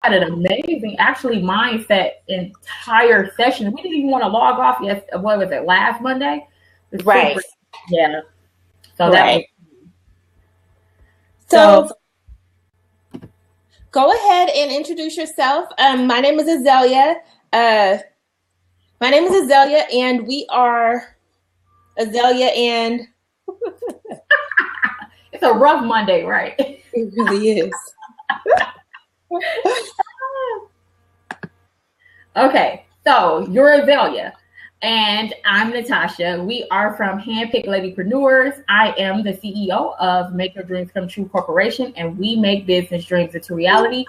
had an amazing, actually, mindset entire session. We didn't even want to log off. Yes, what was it? Last Monday. Right. Yeah. So right. So go ahead and introduce yourself. My name is Azealia. And we are Azealia and it's a rough Monday, right? It really is. Okay, so you're Azealia and I'm Natasha. We are from Handpicked Ladypreneurs. I am the CEO of Make Your Dreams Come True Corporation, and we make business dreams into reality.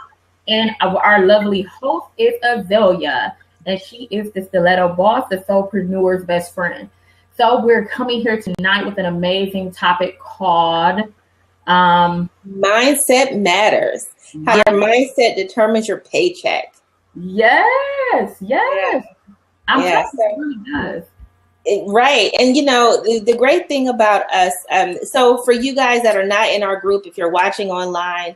And our lovely host is Azealia, and she is the stiletto boss, the soulpreneur's best friend. So we're coming here tonight with an amazing topic called Mindset Matters. How your mindset determines your paycheck. Yes. I'm telling you, it really does. Right. And, you know, the great thing about us, so for you guys that are not in our group, if you're watching online,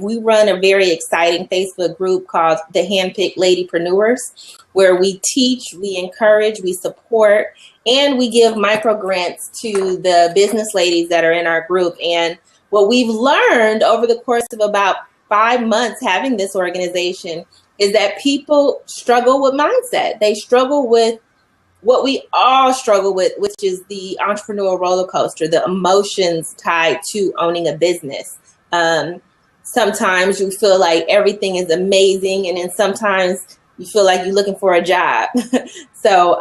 we run a very exciting Facebook group called the Handpicked Ladypreneurs, where we teach, we encourage, we support, and we give micro grants to the business ladies that are in our group. And what we've learned over the course of about 5 months having this organization is that people struggle with mindset. They struggle with what we all struggle with, which is the entrepreneurial roller coaster, the emotions tied to owning a business. Sometimes you feel like everything is amazing, and then sometimes you feel like you're looking for a job. So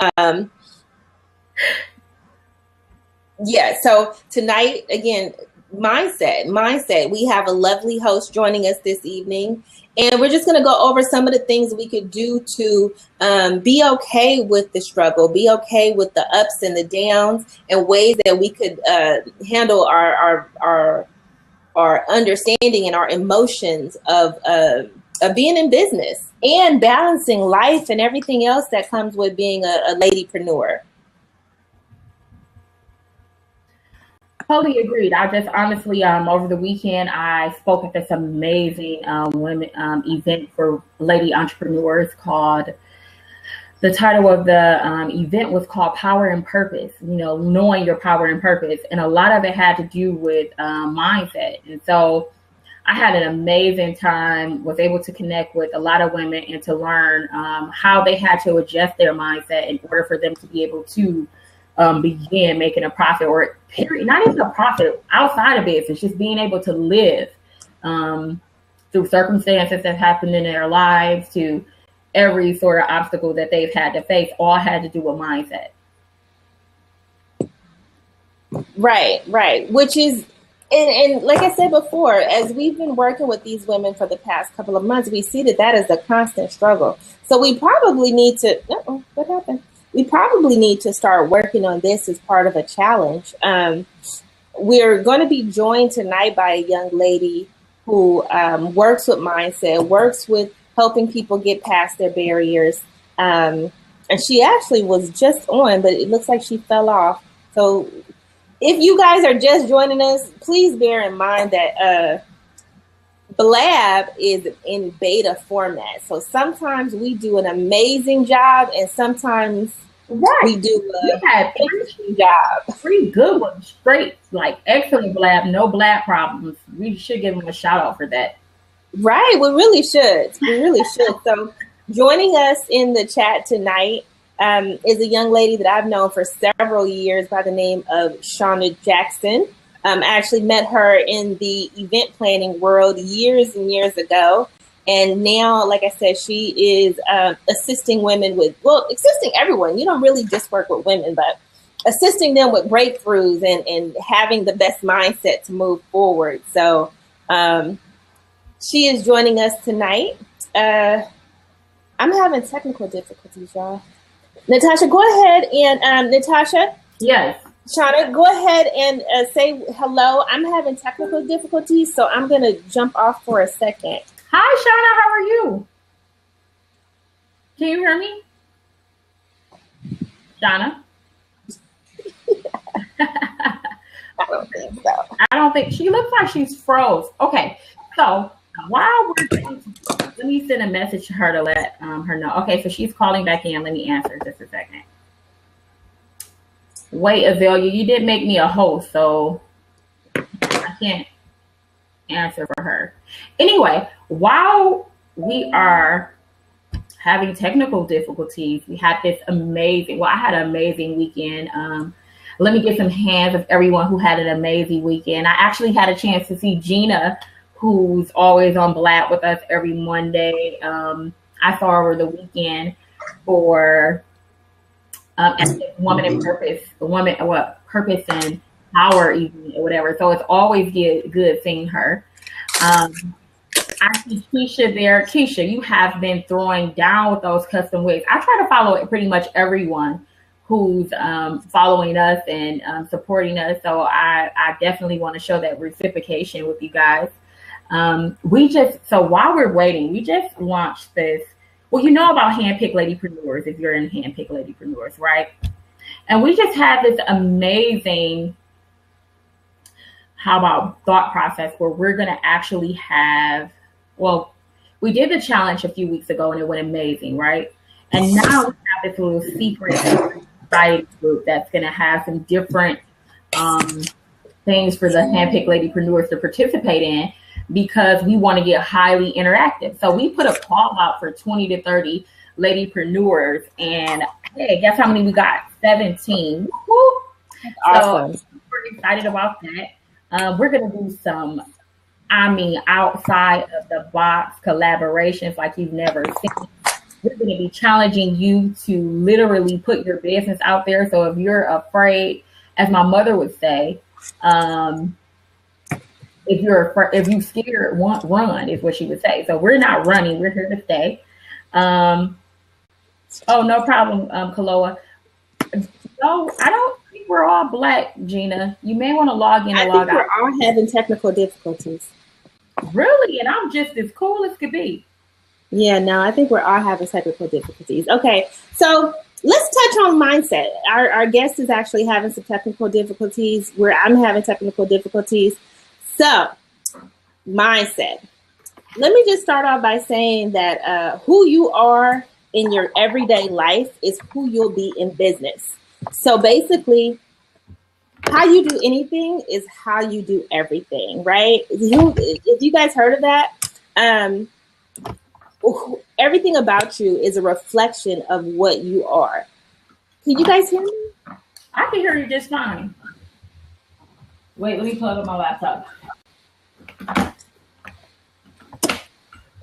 tonight, again, mindset. We have a lovely host joining us this evening, and we're just going to go over some of the things we could do to be okay with the struggle, be okay with the ups and the downs, and ways that we could handle our understanding and our emotions of being in business and balancing life and everything else that comes with being a ladypreneur. Totally agreed. I just honestly, over the weekend, I spoke at this amazing women event for lady entrepreneurs called, the title of the event was called Power and Purpose, you know, knowing your power and purpose. And a lot of it had to do with mindset. And so I had an amazing time, was able to connect with a lot of women and to learn how they had to adjust their mindset in order for them to be able to begin making a profit, or period, not even a profit outside of business, just being able to live through circumstances that happened in their lives, to every sort of obstacle that they've had to face, all had to do with mindset. Right. Which is, and like I said before, as we've been working with these women for the past couple of months, we see that is a constant struggle. So we probably need to, what happened? We probably need to start working on this as part of a challenge. We're going to be joined tonight by a young lady who works with mindset, works with helping people get past their barriers. And she actually was just on, but it looks like she fell off. So if you guys are just joining us, please bear in mind that Blab is in beta format. So sometimes we do an amazing job, and sometimes we do a interesting job. Pretty good one, straight, like excellent Blab, no Blab problems. We should give them a shout out for that. Right, we really should. So joining us in the chat tonight is a young lady that I've known for several years by the name of Shauna Jackson. I actually met her in the event planning world years and years ago. And now, like I said, she is assisting women assisting everyone. You don't really just work with women, but assisting them with breakthroughs and having the best mindset to move forward. So she is joining us tonight. I'm having technical difficulties, y'all. Natasha, go ahead and Natasha. Yes. Shauna, go ahead and say hello. I'm having technical difficulties, so I'm going to jump off for a second. Hi, Shauna. How are you? Can you hear me? Shauna? I don't think so. I don't think. She looks like she's froze. Okay. So while we're getting to let me send a message to her to let her know. Okay, so she's calling back in. Let me answer just a second. Wait, Azealia, you did make me a host, so I can't answer for her. Anyway, while we are having technical difficulties, we had this amazing, well, I had an amazing weekend. Let me get some hands of everyone who had an amazing weekend. I actually had a chance to see Gina, who's always on Black with us every Monday. I saw her over the weekend for Woman in Purpose, Purpose and Power event or whatever. So it's always good seeing her. I see Keisha there. Keisha, you have been throwing down with those custom wigs. I try to follow pretty much everyone who's following us and supporting us. So I definitely want to show that reciprocation with you guys. So while we're waiting, we just launched this. Well, you know about Handpicked Ladypreneurs if you're in Handpicked Ladypreneurs, right? And we just had this amazing, thought process where we're going to actually have, well, we did the challenge a few weeks ago and it went amazing, right? And now we have this little secret society group that's going to have some different things for the Handpicked Ladypreneurs to participate in, because we want to get highly interactive. So we put a call out for 20 to 30 ladypreneurs, and hey, guess how many we got? 17. Awesome. So we're excited about that. We're going to do some, outside of the box collaborations like you've never seen. We're going to be challenging you to literally put your business out there. So if you're afraid, as my mother would say, if you scared, run is what she would say. So we're not running. We're here to stay. Oh, no problem, Kaloa. No, I don't think we're all Black, Gina. You may want to log in and log out. We're all having technical difficulties. Really? And I'm just as cool as could be. Yeah, no, I think we're all having technical difficulties. Okay, so let's touch on mindset. Our guest is actually having some technical difficulties where I'm having technical difficulties. So, mindset. Let me just start off by saying that who you are in your everyday life is who you'll be in business. So basically, how you do anything is how you do everything, right? If you guys heard of that, everything about you is a reflection of what you are. Can you guys hear me? I can hear you just fine. Wait, let me plug up my laptop.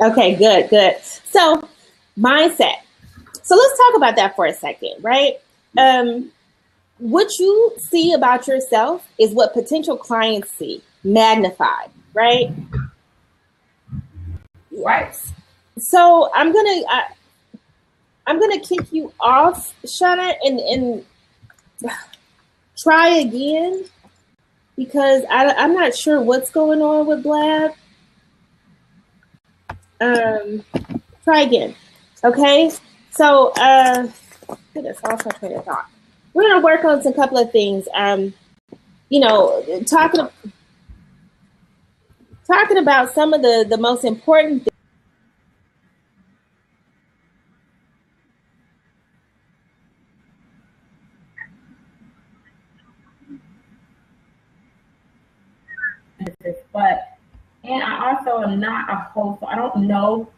Okay, good. So, mindset. So let's talk about that for a second, right? What you see about yourself is what potential clients see, magnified, right? Right. So I'm gonna kick you off, Shauna, and try again, because I'm not sure what's going on with Blab. Try again. Okay. So goodness, I lost my train of thought. We're gonna work on some couple of things. Talking about some of the most important things. And I also am not a host, so I don't know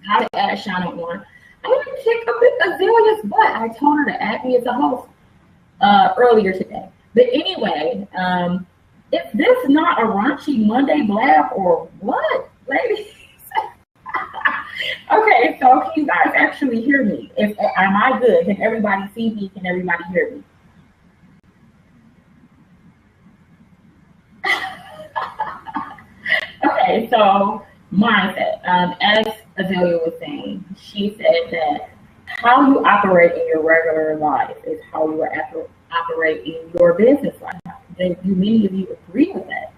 how to add Shauna on. I'm going to kick Azealia's butt. I told her to add me as a host earlier today. But anyway, is this not a raunchy Monday blab or what, ladies? Okay, so can you guys actually hear me? Am I good? Can everybody see me? Can everybody hear me? Okay, so mindset. As Azealia was saying, she said that how you operate in your regular life is how you operate in your business life. Do many of you agree with that?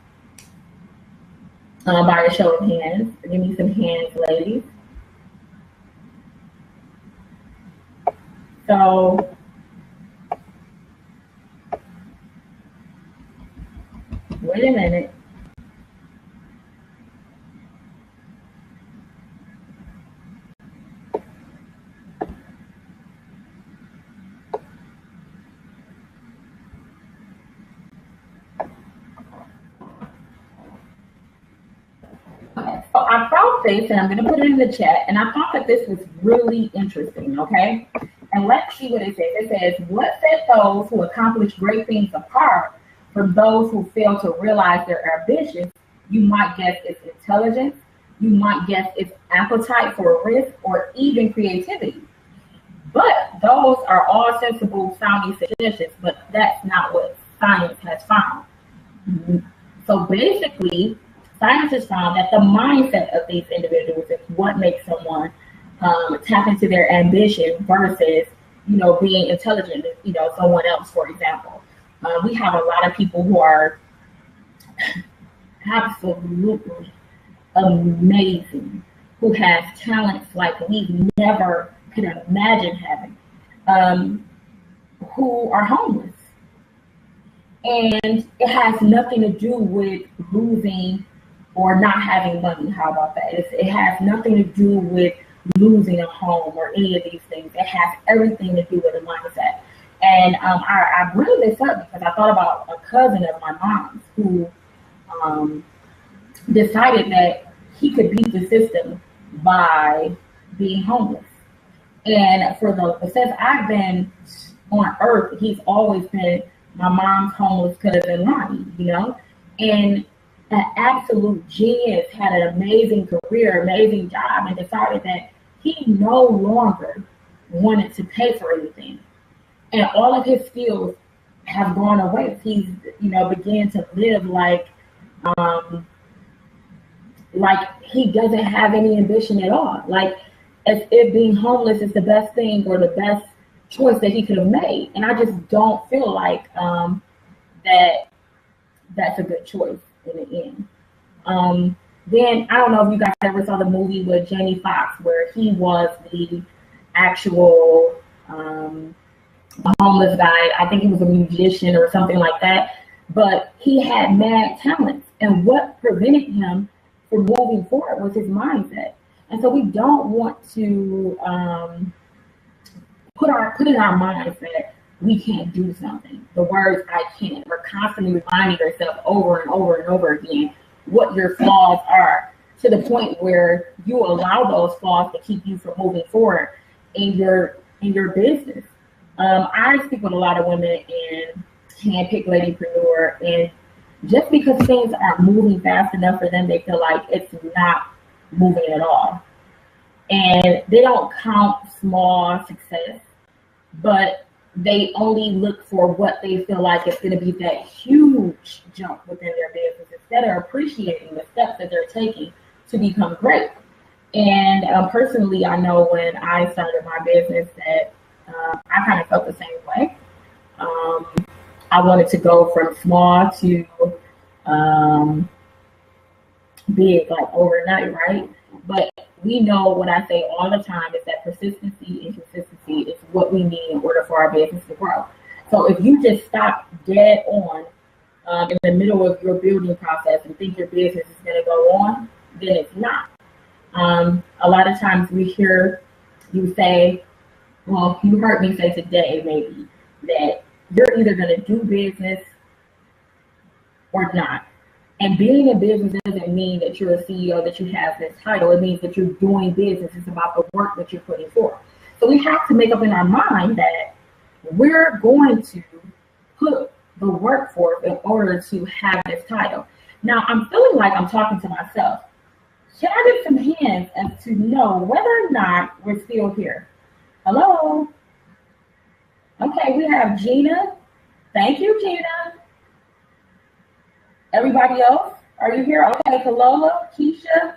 By a show of hands. Give me some hands, ladies. So, wait a minute. this, and I'm going to put it in the chat, and I thought that this was really interesting, okay? And let's see what it says. It says, what set those who accomplish great things apart from those who fail to realize their ambitions? You might guess it's intelligence, you might guess it's appetite for risk, or even creativity. But those are all sensible sounding suggestions, but that's not what science has found. So basically, science has found that the mindset of these individuals is what makes someone tap into their ambition versus, being intelligent, someone else, for example. We have a lot of people who are absolutely amazing, who have talents like we never could imagine having, who are homeless. And it has nothing to do with losing or not having money. How about that? It has nothing to do with losing a home or any of these things. It has everything to do with a mindset. And I bring this up because I thought about a cousin of my mom's who decided that he could beat the system by being homeless. And since I've been on earth, he's always been my mom's homeless cousin Ronnie, and an absolute genius, had an amazing career, amazing job, and decided that he no longer wanted to pay for anything. And all of his skills have gone away. He's, began to live like he doesn't have any ambition at all. Like as if being homeless is the best thing or the best choice that he could have made. And I just don't feel like that's a good choice in the end. Then I don't know if you guys ever saw the movie with Jamie Foxx where he was the actual homeless guy. I think he was a musician or something like that, but he had mad talents, and what prevented him from moving forward was his mindset. And so we don't want to put in our minds that we can't do something. The words "I can't." We're constantly reminding ourselves over and over and over again what your flaws are, to the point where you allow those flaws to keep you from moving forward in your business. I speak with a lot of women in handpicked ladypreneur, and just because things aren't moving fast enough for them, they feel like it's not moving at all. And they don't count small success, but they only look for what they feel like is going to be that huge jump within their business instead of appreciating the steps that they're taking to become great. And personally, I know when I started my business that I kind of felt the same way. I wanted to go from small to big, like overnight, right? But we know what I say all the time is that persistency and consistency is what we need in order for our business to grow. So if you just stop dead on in the middle of your building process and think your business is going to go on, then it's not. A lot of times we hear you say, well, you heard me say today maybe that you're either going to do business or not. And being in business doesn't mean that you're a CEO, that you have this title. It means that you're doing business. It's about the work that you're putting forth. So we have to make up in our mind that we're going to put the work forth in order to have this title. Now, I'm feeling like I'm talking to myself. Can I get some hands as to know whether or not we're still here? Hello? Okay, we have Gina. Thank you, Gina. Everybody else, are you here? Okay, Kalola, Keisha.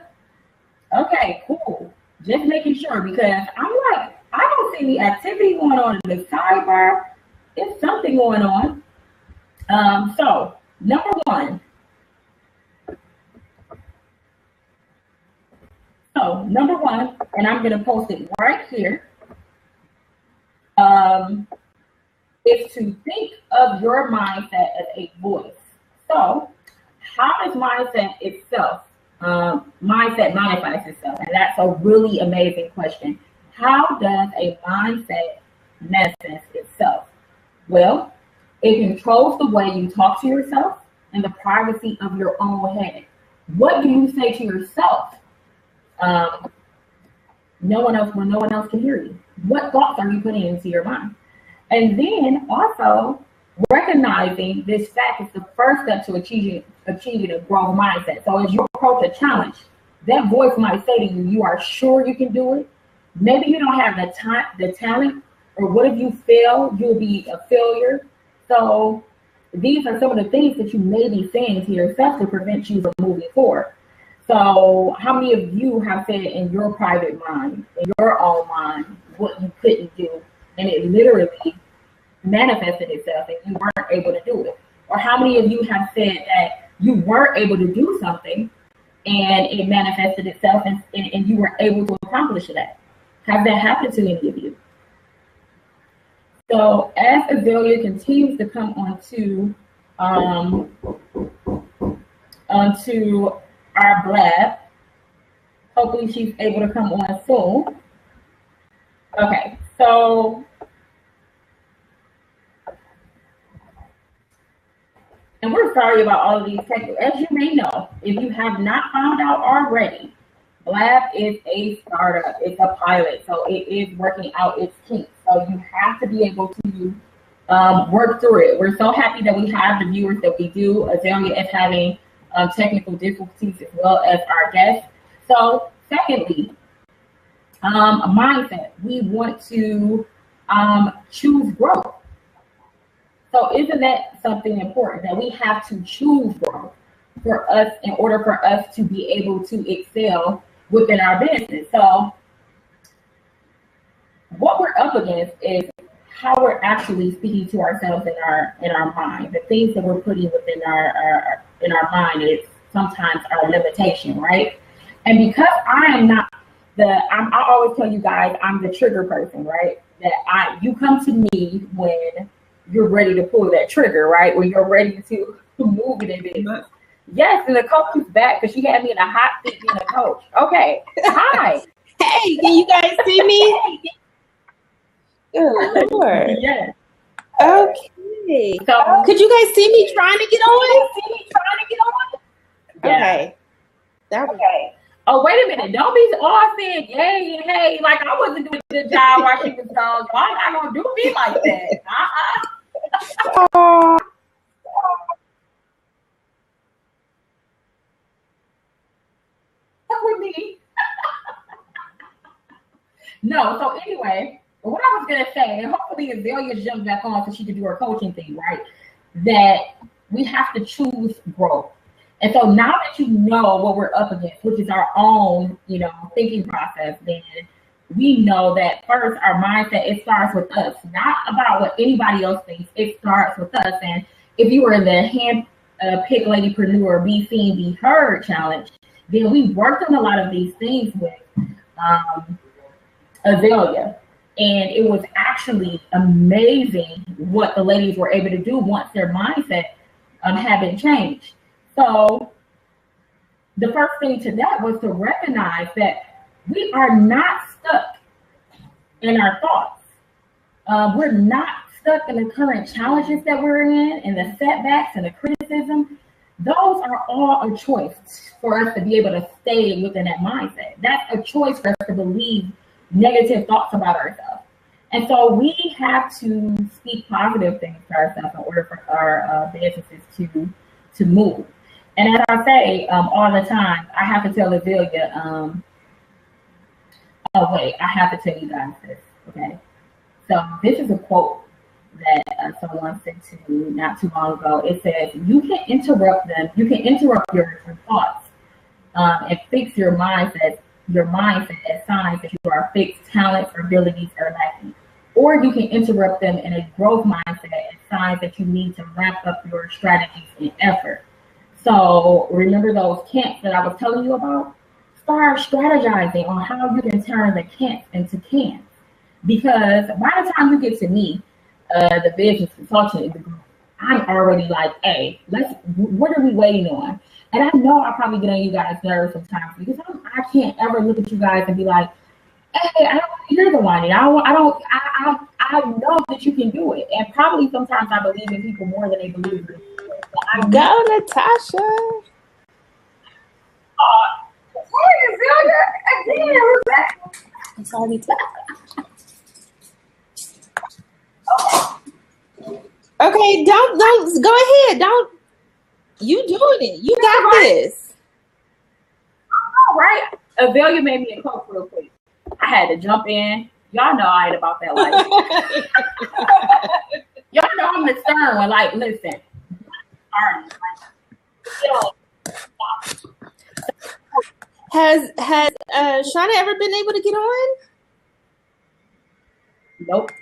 Okay, cool. Just making sure, because I'm like, I don't see any activity going on in the sidebar. There's something going on. So, number one. And I'm going to post it right here, is to think of your mindset as a voice. So, how does mindset itself, mindset manifest itself? And that's a really amazing question. How does a mindset manifest itself? Well, it controls the way you talk to yourself and the privacy of your own head. What do you say to yourself Um, no one else, when no one else can hear you. What thoughts are you putting into your mind? And then also recognizing this fact is the first step to achieving a growth mindset. So as you approach a challenge, that voice might say to you, you are sure you can do it. Maybe you don't have the talent, or what if you fail? You'll be a failure. So these are some of the things that you may be saying to yourself to prevent you from moving forward. So how many of you have said in your private mind, in your own mind, what you couldn't do, and it literally manifested itself and you weren't able to do it? Or how many of you have said that you weren't able to do something and it manifested itself and you were able to accomplish that? Has that happened to any of you? So as Azealia continues to come onto our blab, hopefully she's able to come on soon. Okay, so and we're sorry about all of these technical. As you may know, if you have not found out already, Blab is a startup. It's a pilot, so it is working out its kinks. So you have to be able to work through it. We're so happy that we have the viewers that we do. Azealia is having technical difficulties as well as our guests. So secondly, a mindset. We want to choose growth. So isn't that something important, that we have to choose growth for us in order for us to be able to excel within our business? So what we're up against is how we're actually speaking to ourselves in our mind. The things that we're putting within our mind is sometimes our limitation, right? And because I am not I always tell you guys, I'm the trigger person, right? That you come to me when you're ready to pull that trigger, right? When you're ready to move it in business. Yes, and the coach is back because she had me in a hot seat being a coach. Okay, hi. Hey, can you guys see me? Good Lord. Yes. Okay. So could you guys see me trying to get on? Yeah. Okay. That was okay. Oh, wait a minute. Don't be all saying yay and hey, like I wasn't doing a good job while she was gone. Y'all not gonna do me like that. With me. No, so anyway, what I was gonna say, and hopefully Azealia jumped back on so she could do her coaching thing, right? That we have to choose growth. And so now that you know what we're up against, which is our own, thinking process, then we know that first our mindset, it starts with us, not about what anybody else thinks. It starts with us. And if you were in the hand pick ladypreneur, be seen, be heard challenge, then we worked on a lot of these things with Azealia. And it was actually amazing what the ladies were able to do once their mindset had been changed. So the first thing to that was to recognize that we are not stuck in our thoughts. We're not stuck in the current challenges that we're in and the setbacks and the criticism. Those are all a choice for us to be able to stay within that mindset. That's a choice for us to believe negative thoughts about ourselves. And so we have to speak positive things to ourselves in order for our businesses to move. And as I say all the time, I have to tell Azealia, I have to tell you guys this, okay? So this is a quote that someone sent to me not too long ago. It says, you can interrupt them, you can interrupt your thoughts and fix your mindset as signs that you are fixed talents or abilities are lacking. Or you can interrupt them in a growth mindset as signs that you need to ramp up your strategies and effort. So remember those can'ts that I was telling you about? Start strategizing on how you can turn the can'ts into cans. Because by the time you get to me, the business consultant in the group, I'm already like, hey, what are we waiting on? And I know I probably get on you guys' nerves sometimes because I can't ever look at you guys and be like, hey, I don't want to hear the whining. I know that you can do it. And probably sometimes I believe in people more than they believe in me. Go, Natasha. That's all we do. Okay, don't go ahead. Don't you doing it? You got this. All right. Azealia made me a Coke real quick. I had to jump in. Y'all know I ain't about that life. Y'all know I'm the stern one. Like, listen. Has Shauna ever been able to get on? Nope.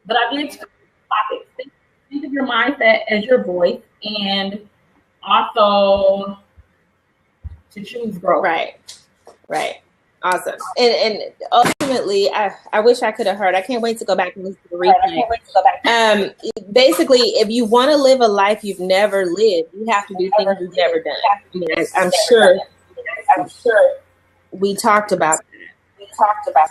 But I did topics. Think of your mindset as your voice, and also to choose growth. Right. Awesome. And ultimately, I wish I could have heard. I can't wait to go back and listen to the replay. Basically, if you want to live a life you've never lived, you have to do things you've never done. I mean, I'm sure we talked about that.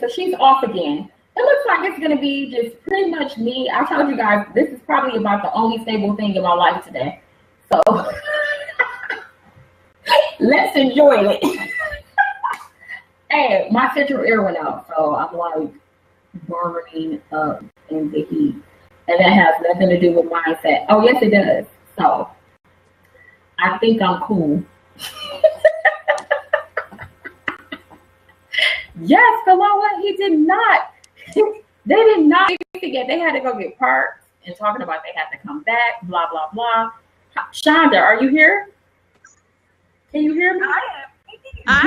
So she's off again. It looks like it's going to be just pretty much me. I told you guys, this is probably about the only stable thing in my life today. So let's enjoy it. Hey, my central air went out, so I'm like burning up in the heat. And that has nothing to do with mindset. Oh, yes, it does. So I think I'm cool. Yes, but what? He did not. They did not get. They had to go get parts and talking about they had to come back. Blah blah blah. Shonda, are you here? Can you hear me? I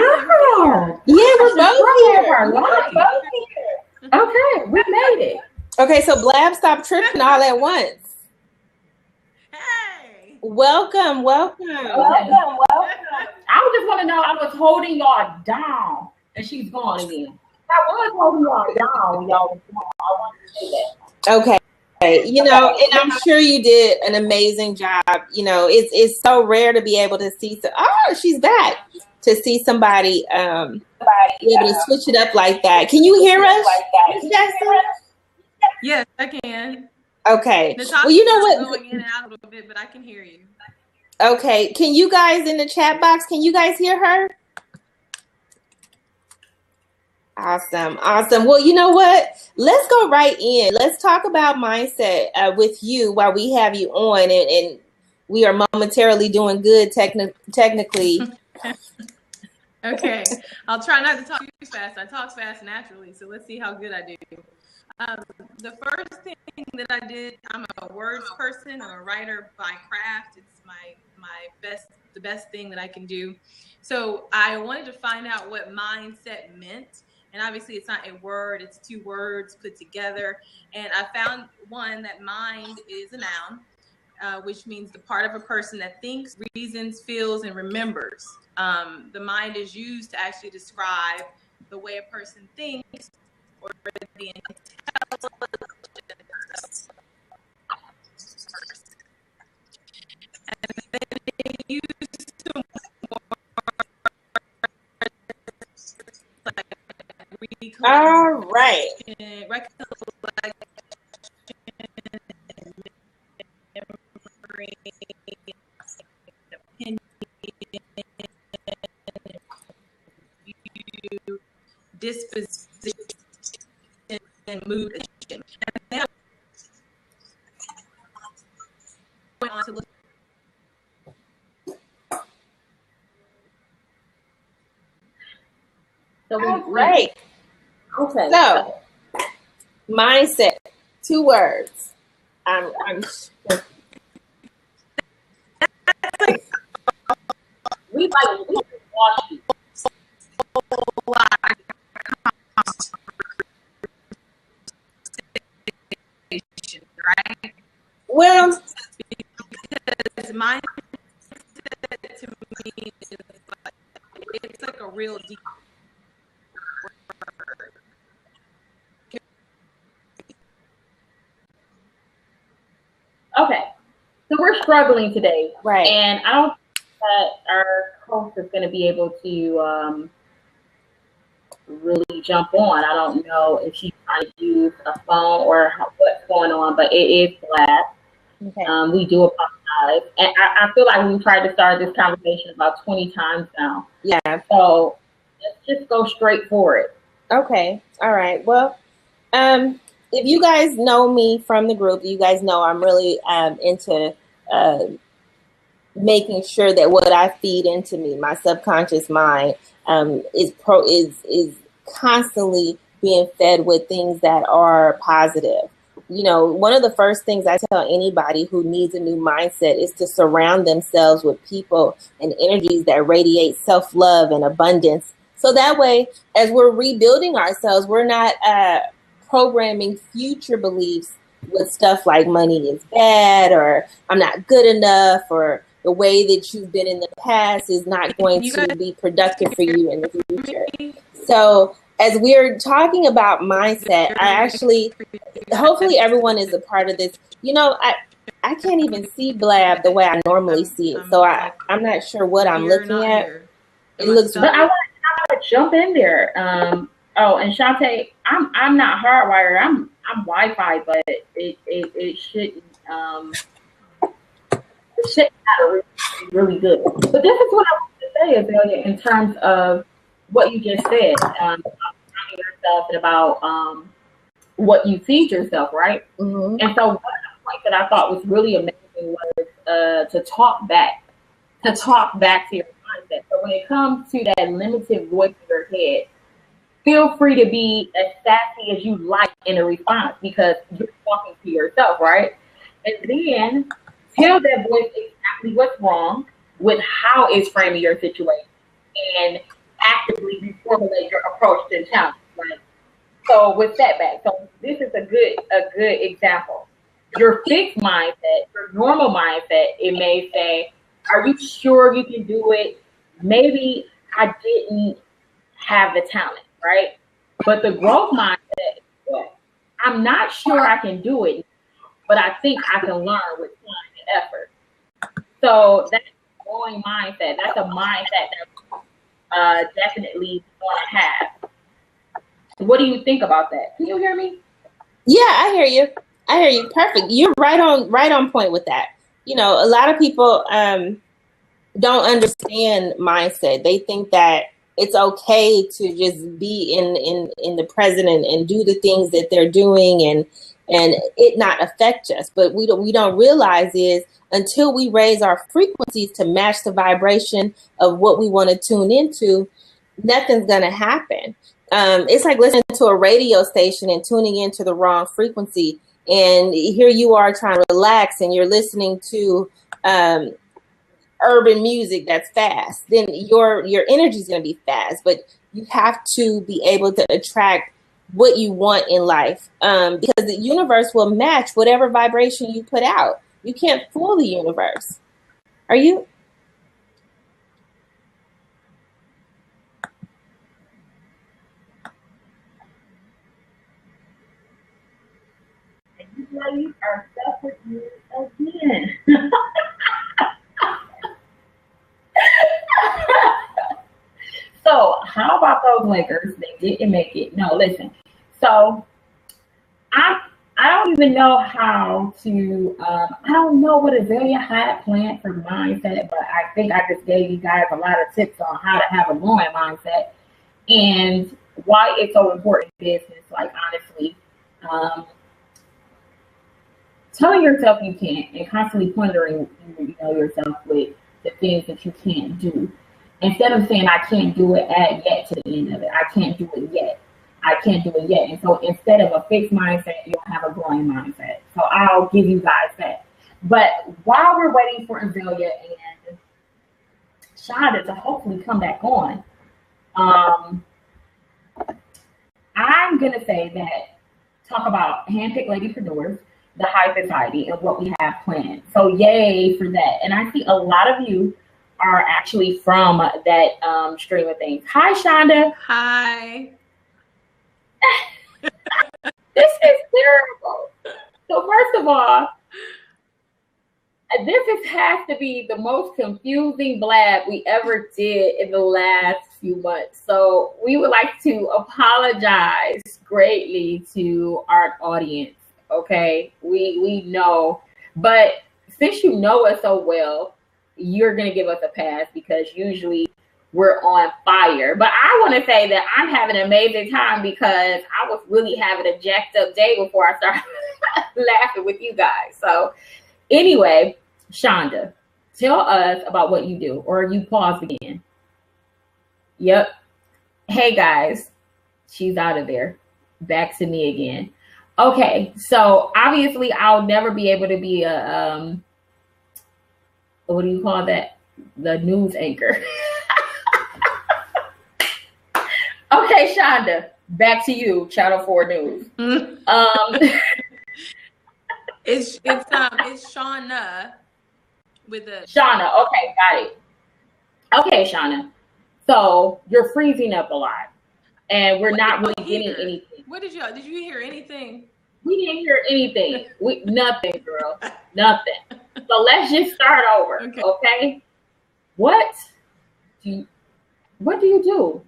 am. Yeah, we're both here. Okay, we made it. Okay, so Blab, stop tripping all at once. Hey. Welcome. I just want to know. I was holding y'all down. And she's gone again. I was holding y'all down. Y'all, I want to say that. Okay. You know, and I'm sure you did an amazing job. You know, it's so rare to be able to see. She's back. To see somebody be able to switch it up like that. Can you hear us? Yes, I can. Okay. Natasha, well, you know what? Going in and out a little bit, but I can hear you. Okay. Can you guys in the chat box? Can you guys hear her? Awesome. Well, you know what? Let's go right in. Let's talk about mindset with you while we have you on, and we are momentarily doing good technically. Okay. I'll try not to talk too fast. I talk fast naturally, so let's see how good I do. The first thing that I did, I'm a words person. I'm a writer by craft. It's the best thing that I can do. So I wanted to find out what mindset meant. And obviously it's not a word, it's two words put together. And I found one that mind is a noun, which means the part of a person that thinks, reasons, feels, and remembers. The mind is used to actually describe the way a person thinks or the intelligence. And then they use some all right. Disposition and mood adjustment. And then going on to look. Right. Okay. So, mindset, 2 words. I'm we watch you. Right? Well, because mindset to me is it's like a real deep word. Okay, so we're struggling today, right? And I don't think that our host is going to be able to really jump on. I don't know if she's trying to use a phone or what's going on, but it is Blab. Okay. We do apologize. And I feel like we've tried to start this conversation about 20 times now. Yeah. So let's just go straight for it. Okay. All right. Well, if you guys know me from the group, you guys know I'm really into making sure that what I feed into me, my subconscious mind, is constantly being fed with things that are positive. You know, one of the first things I tell anybody who needs a new mindset is to surround themselves with people and energies that radiate self-love and abundance. So that way, as we're rebuilding ourselves, we're not programming future beliefs with stuff like money is bad, or I'm not good enough, or the way that you've been in the past is not going to be productive for you in the future. So as we're talking about mindset, hopefully everyone is a part of this. You know, I can't even see Blab the way I normally see it. So I'm not sure what I'm looking at. It looks. But I want to jump in there. Oh, and Shantae, I'm not hardwired. I'm Wi-Fi, but it shouldn't matter really good. But this is what I want to say, Azealia, in terms of what you just said, about yourself and about what you feed yourself, right? Mm-hmm. And so one of the points that I thought was really amazing was to talk back to your mindset. So when it comes to that limited voice in your head, feel free to be as sassy as you like in a response, because you're talking to yourself, right? And then tell that voice exactly what's wrong with how it's framing your situation, and actively reformulate your approach to the challenge, right? So with setback, so this is a good example. Your fixed mindset, your normal mindset, it may say, are you sure you can do it? Maybe I didn't have the talent, right? But the growth mindset, I'm not sure I can do it, but I think I can learn with time and effort. So that's a growing mindset. That's a mindset that definitely want to have. What do you think about that? Can you hear me? Yeah, I hear you. Perfect. You're right on point with that. You know, a lot of people don't understand mindset. They think that it's okay to just be in the present and do the things that they're doing and it not affect us. But we don't realize is until we raise our frequencies to match the vibration of what we want to tune into, nothing's gonna happen. It's like listening to a radio station and tuning into the wrong frequency. And here you are trying to relax and you're listening to urban music that's fast. Then your energy is going to be fast, but you have to be able to attract what you want in life, because the universe will match whatever vibration you put out. You can't fool the universe. Are you? You are separate again. So how about those Lakers? They didn't make it. No, listen. So I don't even know how to. I don't know what Azealia had planned for mindset, but I think I just gave you guys a lot of tips on how to have a growing mindset and why it's so important in business. Like honestly. Telling yourself you can't and constantly pondering, yourself with the things that you can't do. Instead of saying, I can't do it, add yet to the end of it. I can't do it yet. I can't do it yet. And so instead of a fixed mindset, you'll have a growing mindset. So I'll give you guys that. But while we're waiting for Azealia and Shonda to hopefully come back on, I'm going to say that, talk about handpicked ladypreneurs, the high society, and what we have planned. So yay for that. And I see a lot of you are actually from that stream of things. Hi, Shonda. Hi. This is terrible. So first of all, has to be the most confusing blab we ever did in the last few months. So we would like to apologize greatly to our audience. Okay, we know, but since you know us so well, you're gonna give us a pass because usually we're on fire. But I want to say that I'm having an amazing time because I was really having a jacked up day before I started laughing with you guys. So anyway, Shonda, tell us about what you do, or you paused again. Yep. Hey guys, she's out of there. Back to me again. Okay, so obviously I'll never be able to be a what do you call that? The news anchor. Okay, Shonda, back to you, Channel 4 News. It's Shauna with a Shauna. Okay, got it. Okay, Shauna. So you're freezing up a lot, and we're not really getting anything. What did you hear anything? We didn't hear anything. Nothing, girl. Nothing. So let's just start over. Okay? What do you do?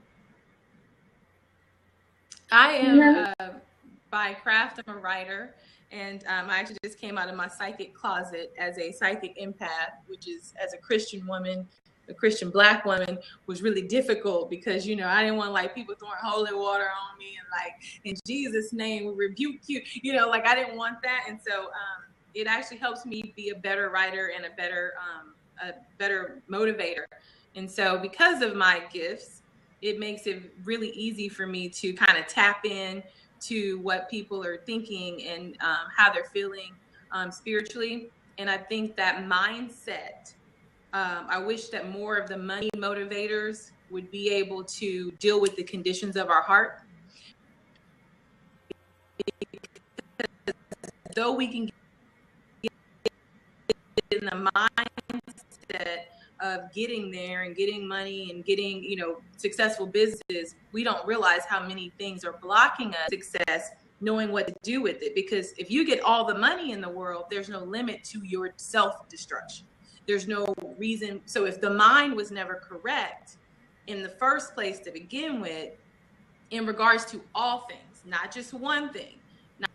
I am by craft, I'm a writer, and I actually just came out of my psychic closet as a psychic empath, which is, as a Christian woman, a Christian Black woman, was really difficult because, you know, I didn't want like people throwing holy water on me and like, in Jesus' name, we rebuke you, you know, like I didn't want that. And so it actually helps me be a better writer and a better motivator. And so because of my gifts, it makes it really easy for me to kind of tap in to what people are thinking and how they're feeling spiritually. And I think that mindset, I wish that more of the money motivators would be able to deal with the conditions of our heart. Though we can get in the mindset of getting there and getting money and getting, you know, successful businesses, we don't realize how many things are blocking us success, knowing what to do with it. Because if you get all the money in the world, there's no limit to your self-destruction. There's no reason. So if the mind was never correct in the first place to begin with, in regards to all things, not just one thing, not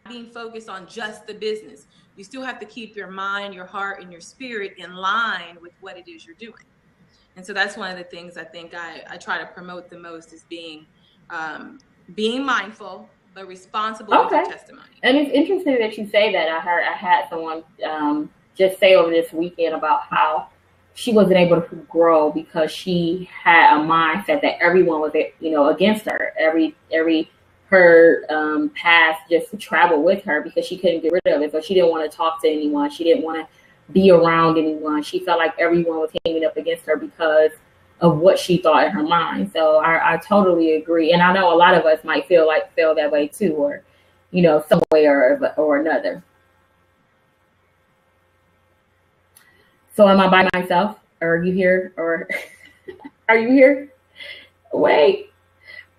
being focused on just the business, you still have to keep your mind, your heart, and your spirit in line with what it is you're doing. And so that's one of the things I think I try to promote the most, is being mindful, but responsible with your testimony. And it's interesting that you say that. I had someone just say over this weekend about how she wasn't able to grow because she had a mindset that everyone was, you know, against her. Her past just to travel with her because she couldn't get rid of it. So she didn't want to talk to anyone. She didn't want to be around anyone. She felt like everyone was hanging up against her because of what she thought in her mind. So I totally agree. And I know a lot of us might feel that way too, or, you know, some way or another. So am I by myself? Or are you here? Or are you here? Wait.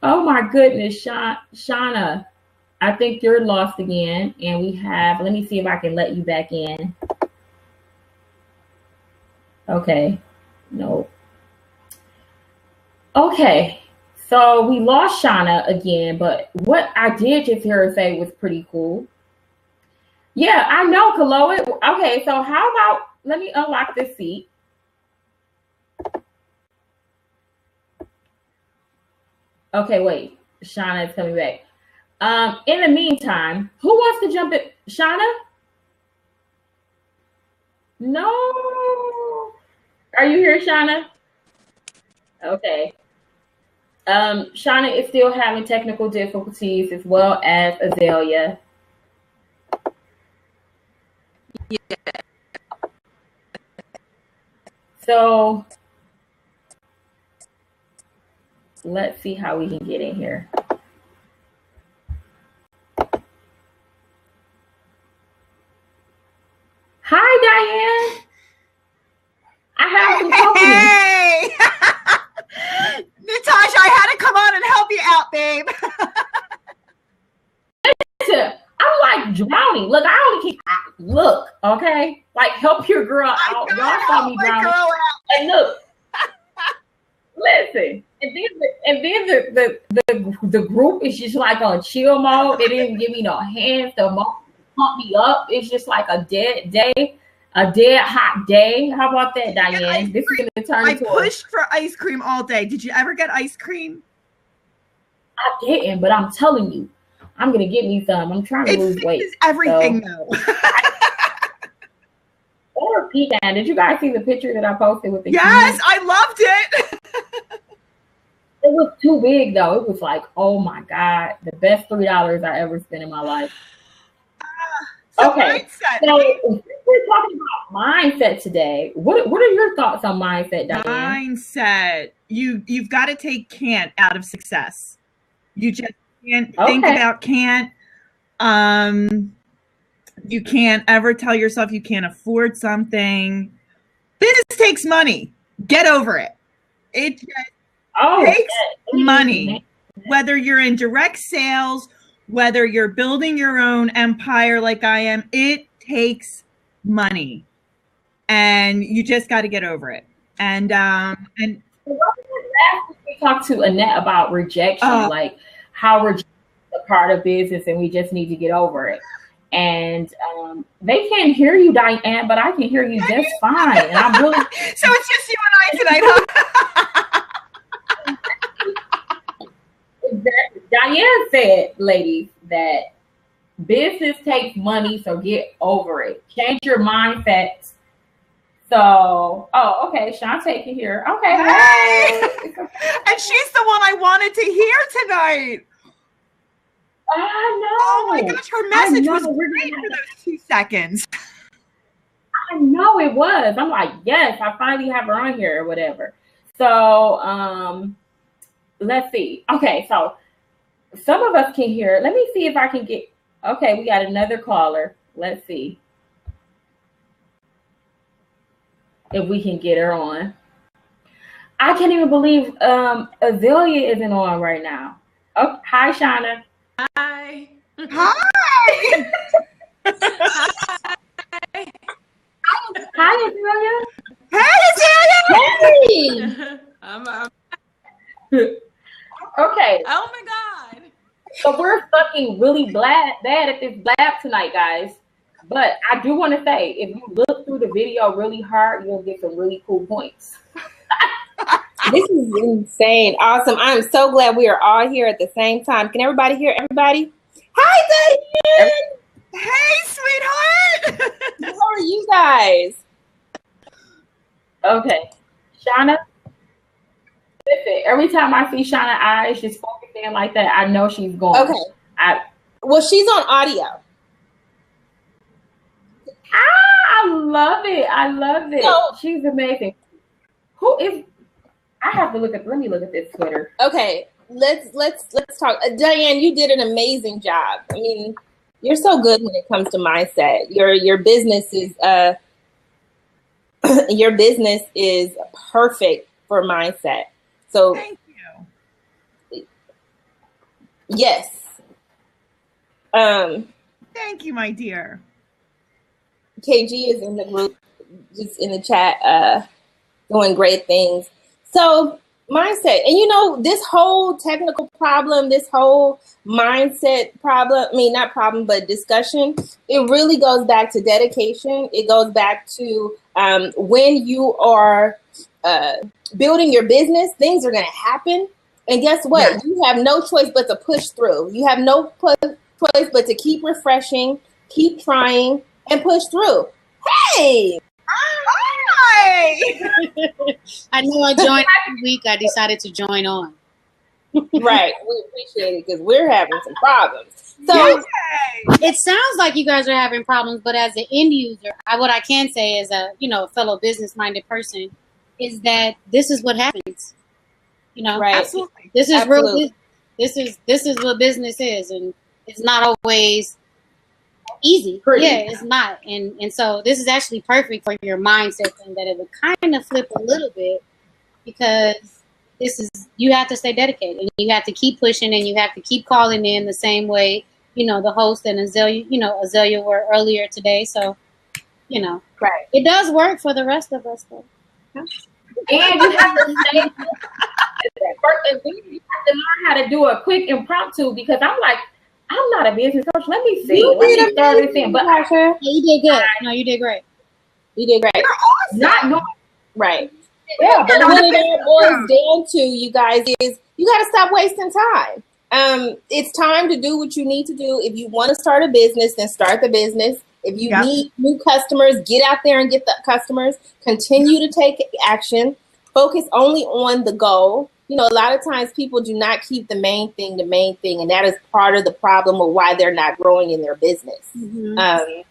Oh my goodness, Shauna, I think you're lost again. And we have, let me see if I can let you back in. Okay, no. Okay, so we lost Shauna again, but what I did just hear her say was pretty cool. Yeah, I know, Kaloa. Okay, so how about, let me unlock this seat. Okay, wait. Shauna is coming back. In the meantime, who wants to jump in? Shauna? No. Are you here, Shauna? Okay. Shauna is still having technical difficulties, as well as Azealia. Yeah. So let's see how we can get in here. Hi, Diane. I have some company. Hey! Natasha, I had to come on and help you out, babe. Listen, I'm like drowning. Look, I only keep, look, okay? Like, help your girl out. Y'all saw me drowning. And look, Listen, and then the group is just like on chill mode. They didn't give me no hands to pump me up. It's just like a dead day, a dead hot day. How about that, Diane? This is gonna turn I into pushed for ice cream all day. Did you ever get ice cream? I didn't, but I'm telling you, I'm gonna get me some. I'm trying to lose weight. Everything though. Or pecan. Did you guys see the picture that I posted with the? Yes, I loved it. It was too big though. It was like, oh my God, the best $3 I ever spent in my life. Okay, mindset. So we're talking about mindset today. What are your thoughts on mindset, Diane? Mindset. You've got to take can't out of success. You just can't think about can't. You can't ever tell yourself you can't afford something. Business takes money. Get over it. It just takes money. Whether you're in direct sales, whether you're building your own empire like I am, it takes money. And you just got to get over it. And last week we talked to Annette about rejection, like how rejection is a part of business and we just need to get over it. And they can't hear you, Diane, but I can hear you just fine. And I'm really so it's just you and I tonight, huh? Exactly. Diane said, ladies, that business takes money, so get over it. Change your mindset. So, okay, Shantae can hear. Okay. Hey. And she's the one I wanted to hear tonight. I know. Oh my gosh, her message was great for those 2 seconds. I know it was. I'm like, yes, I finally have her on here or whatever. So, let's see. Okay, so some of us can hear. Let me see if I can get. Okay, we got another caller. Let's see if we can get her on. I can't even believe Azeala isn't on right now. Oh, hi, Shauna. Hi. Hi. Hi, Azeala. Hey, Azeala. Hey. I'm Okay. Oh my God. So we're fucking really bad at this lab tonight, guys. But I do want to say, if you look through the video really hard, you'll get some really cool points. This is insane. Awesome. I'm so glad we are all here at the same time. Can everybody hear everybody? Hi, Diane. Hey, sweetheart. How are you guys? Okay. Shauna, listen, every time I see Shauna eyes just focusing like that, I know she's going. Okay. Well, she's on audio. I love it. I love it. So, she's amazing. Who is? I have to look at. Let me look at this Twitter. Okay, let's talk. Diane, you did an amazing job. I mean, you're so good when it comes to mindset. Your business is your business is perfect for mindset. So thank you. Yes. Thank you, my dear. KG is in the group, just in the chat, doing great things. So mindset, and you know, this whole technical problem, this whole mindset problem, I mean, not problem, but discussion, it really goes back to dedication. It goes back to when you are building your business, things are going to happen. And guess what? Yeah. You have no choice but to push through. You have no choice but to keep refreshing, keep trying, and push through. Hey! Hi! I knew I joined every week. I decided to join on. Right. We appreciate it because we're having some problems. So it sounds like you guys are having problems, but as an end user, what I can say as a fellow business-minded person is that this is what happens. Right. Absolutely. This is real. This is what business is, and it's not always easy. Yeah, it's not. And so this is actually perfect for your mindset thing, that it would kind of flip a little bit, because you have to stay dedicated, and you have to keep pushing, and you have to keep calling in the same way, the host and Azeala were earlier today. So, right. It does work for the rest of us though. Huh? And you have to stay. And then you have to learn how to do a quick impromptu because I'm like, I'm not a business coach. Let me see. Let me throw this in. But you did good. No, you did great. You did great. Awesome. Not knowing. Right. Yeah, but what it all boils down to, you guys, is you got to stop wasting time. It's time to do what you need to do. If you want to start a business, then start the business. If you need new customers, get out there and get the customers. Continue to take action. Focus only on the goal. You know, a lot of times people do not keep the main thing, and that is part of the problem of why they're not growing in their business. Mm-hmm.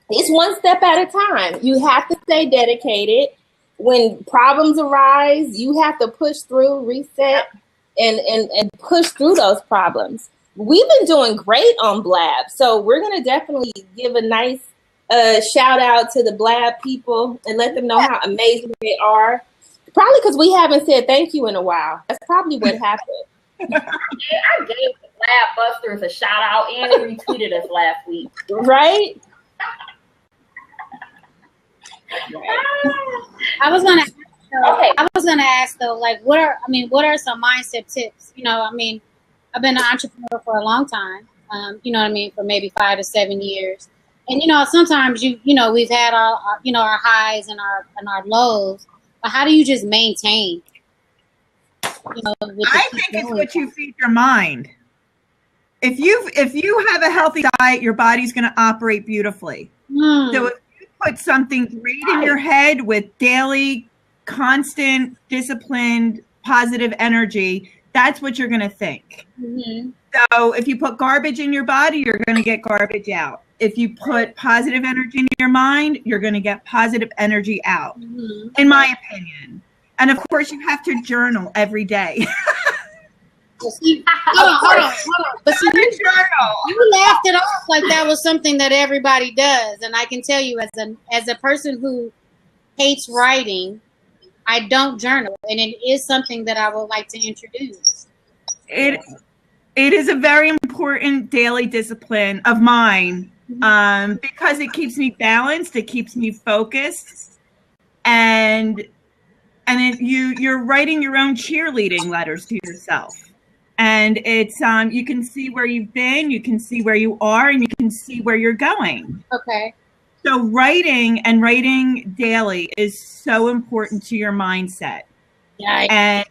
It's one step at a time. You have to stay dedicated. When problems arise, you have to push through, reset, and push through those problems. We've been doing great on Blab, so we're going to definitely give a nice shout out to the Blab people and let them know how amazing they are. Probably because we haven't said thank you in a while. That's probably what happened. I gave the Blab Busters a shout out and they retweeted us last week. Right? I was gonna ask though, like, what are some mindset tips? You know, I mean, I've been an entrepreneur for a long time. You know what I mean, for maybe 5 to 7 years, and you know, sometimes you know we've had our our highs and our lows, but how do you just maintain? You know, I think it's what you feed your mind. If you have a healthy diet, your body's going to operate beautifully. So if put something great in your head with daily, constant, disciplined, positive energy, that's what you're going to think. Mm-hmm. So if you put garbage in your body, you're going to get garbage out. If you put positive energy in your mind, you're going to get positive energy out, in my opinion. And of course, you have to journal every day. Hold on. But see, you laughed it off like that was something that everybody does, and I can tell you, as a person who hates writing, I don't journal, and it is something that I would like to introduce. It is a very important daily discipline of mine, because it keeps me balanced, it keeps me focused, and you're writing your own cheerleading letters to yourself. And it's you can see where you've been, you can see where you are, and you can see where you're going. Okay. So writing daily is so important to your mindset. Yeah.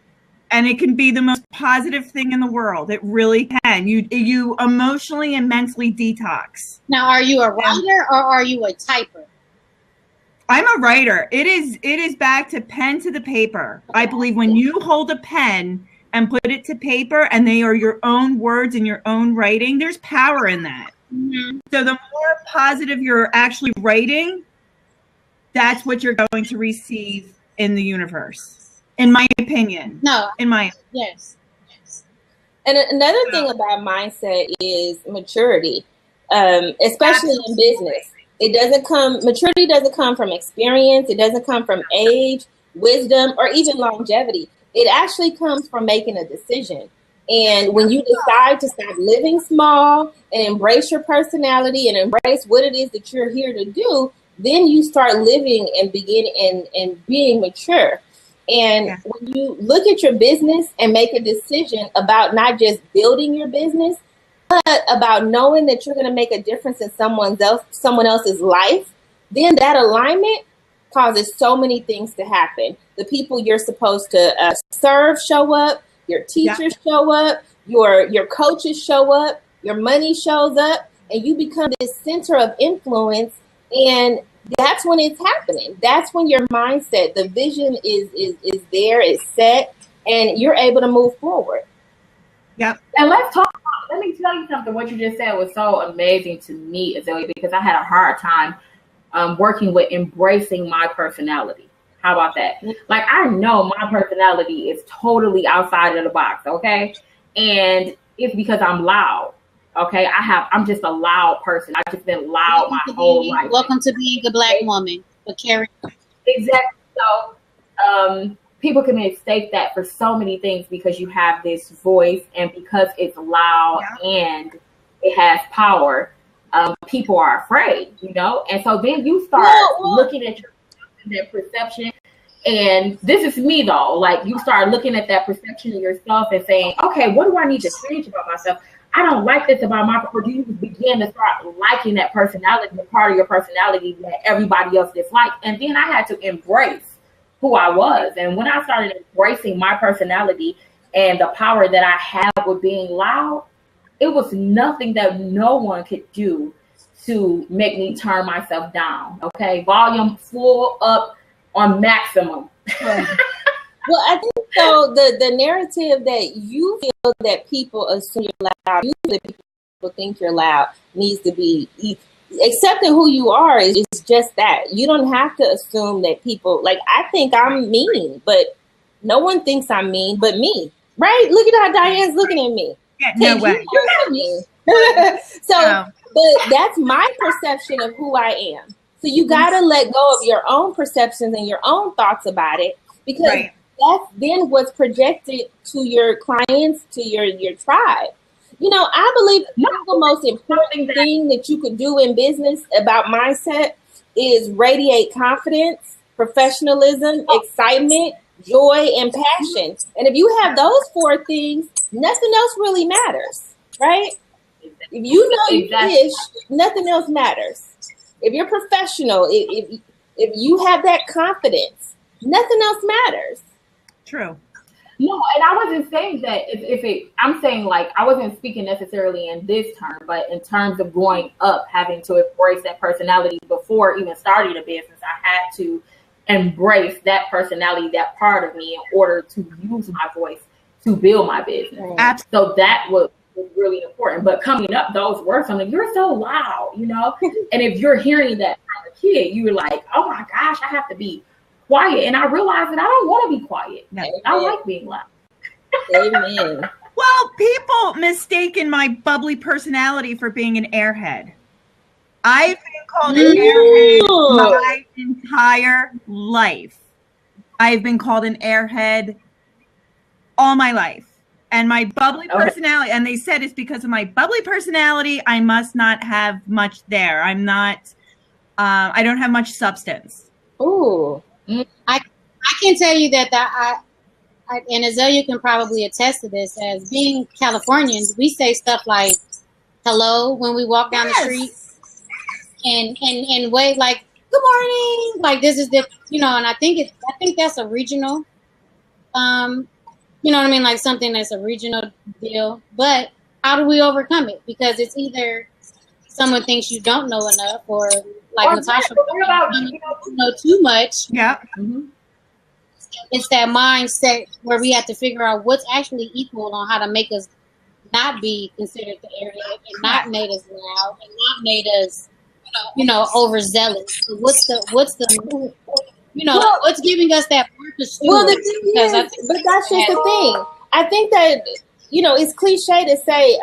And it can be the most positive thing in the world. It really can. You emotionally and mentally detox. Now, are you a writer or are you a typer? I'm a writer. It is back to pen to the paper. Okay. I believe when you hold a pen and put it to paper and they are your own words and your own writing, there's power in that. Mm-hmm. So the more positive you're actually writing, that's what you're going to receive in the universe, in my opinion. Yes. And another thing about mindset is maturity, especially in business. Maturity doesn't come from experience. It doesn't come from age, wisdom, or even longevity. It actually comes from making a decision. And when you decide to stop living small and embrace your personality and embrace what it is that you're here to do, then you start living and and being mature. And when you look at your business and make a decision about not just building your business, but about knowing that you're going to make a difference in someone else's life, then that alignment causes so many things to happen. The people you're supposed to serve show up, your teachers show up, your coaches show up, your money shows up, and you become this center of influence. And that's when it's happening. That's when your mindset, the vision is there, is set, and you're able to move forward. Yep. And let me tell you something. What you just said was so amazing to me, Azealia, because I had a hard time working with embracing my personality. How about that? Like, I know my personality is totally outside of the box, okay? And it's because I'm loud, okay? I'm just a loud person. I've just been loud my whole life. Welcome to being a Black woman. Exactly. So people can mistake that for so many things because you have this voice, and because it's loud and it has power, people are afraid, you know? And so then you start looking at your perception And this is me though. Like, you start looking at that perception of yourself and saying, okay, what do I need to change about myself? I don't like this about my, or do you begin to start liking that personality, the part of your personality that everybody else disliked? And then I had to embrace who I was. And when I started embracing my personality and the power that I have with being loud, it was nothing that no one could do to make me turn myself down. Okay, volume full up on maximum. Well, I think so. The narrative that you feel that people assume you're loud, you that people think you're loud, needs to be accepting who you are is just that. You don't have to assume that people, like, I think I'm mean, but no one thinks I'm mean but me. Right? Look at how Diane's looking at me. Yeah, no way. So, but that's my perception of who I am. So you got to let go of your own perceptions and your own thoughts about it, because that's then what's projected to your clients, to your tribe. You know, I believe the most important thing that you could do in business about mindset is radiate confidence, professionalism, excitement, joy, and passion. And if you have those four things, nothing else really matters, right? If you know you fish, nothing else matters. If you're professional, if you have that confidence, nothing else matters. True. No, and I wasn't saying that I'm saying, like, I wasn't speaking necessarily in this term, but in terms of growing up, having to embrace that personality before even starting a business, I had to embrace that personality, that part of me, in order to use my voice to build my business. Absolutely. So that was really important. But coming up, those were something, you're so loud, you know? And if you're hearing that from a kid, you're like, oh my gosh, I have to be quiet. And I realized that I don't want to be quiet. No. I like being loud. Amen. Well, people mistaken my bubbly personality for being an airhead. I've been called an airhead my entire life. I've been called an airhead all my life. And my bubbly personality, and they said it's because of my bubbly personality, I must not have much there. I'm not, I don't have much substance. Ooh. I can tell you that and Azealia can probably attest to this, as being Californians, we say stuff like hello when we walk down the street, and wait, like, good morning, like, this is the, you know, and I think that's a regional, you know what I mean, like something that's a regional deal. But how do we overcome it? Because it's either someone thinks you don't know enough, or like Natasha, you know too much. Yeah. Mm-hmm. It's that mindset where we have to figure out what's actually equal on how to make us not be considered the airhead, and not made us loud, and not made us, you know, overzealous. What's the you know, what's giving us that purpose? Well, the thing is, but that's just the thing. I think that, you know, it's cliche to say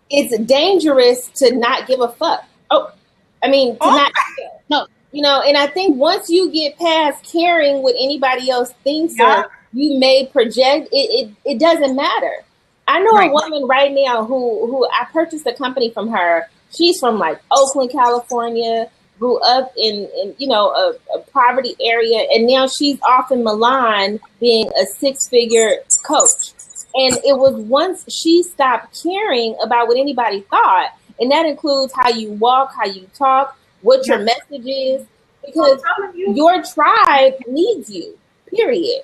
it's dangerous to not give a fuck. Not care. No. You know, and I think once you get past caring what anybody else thinks or you may project, it doesn't matter. I know a woman right now who I purchased a company from her. She's from like Oakland, California, grew up in you know, a poverty area, and now she's off in Milan being a 6-figure coach. And it was once she stopped caring about what anybody thought, and that includes how you walk, how you talk, what your message is, because your tribe needs you. Period.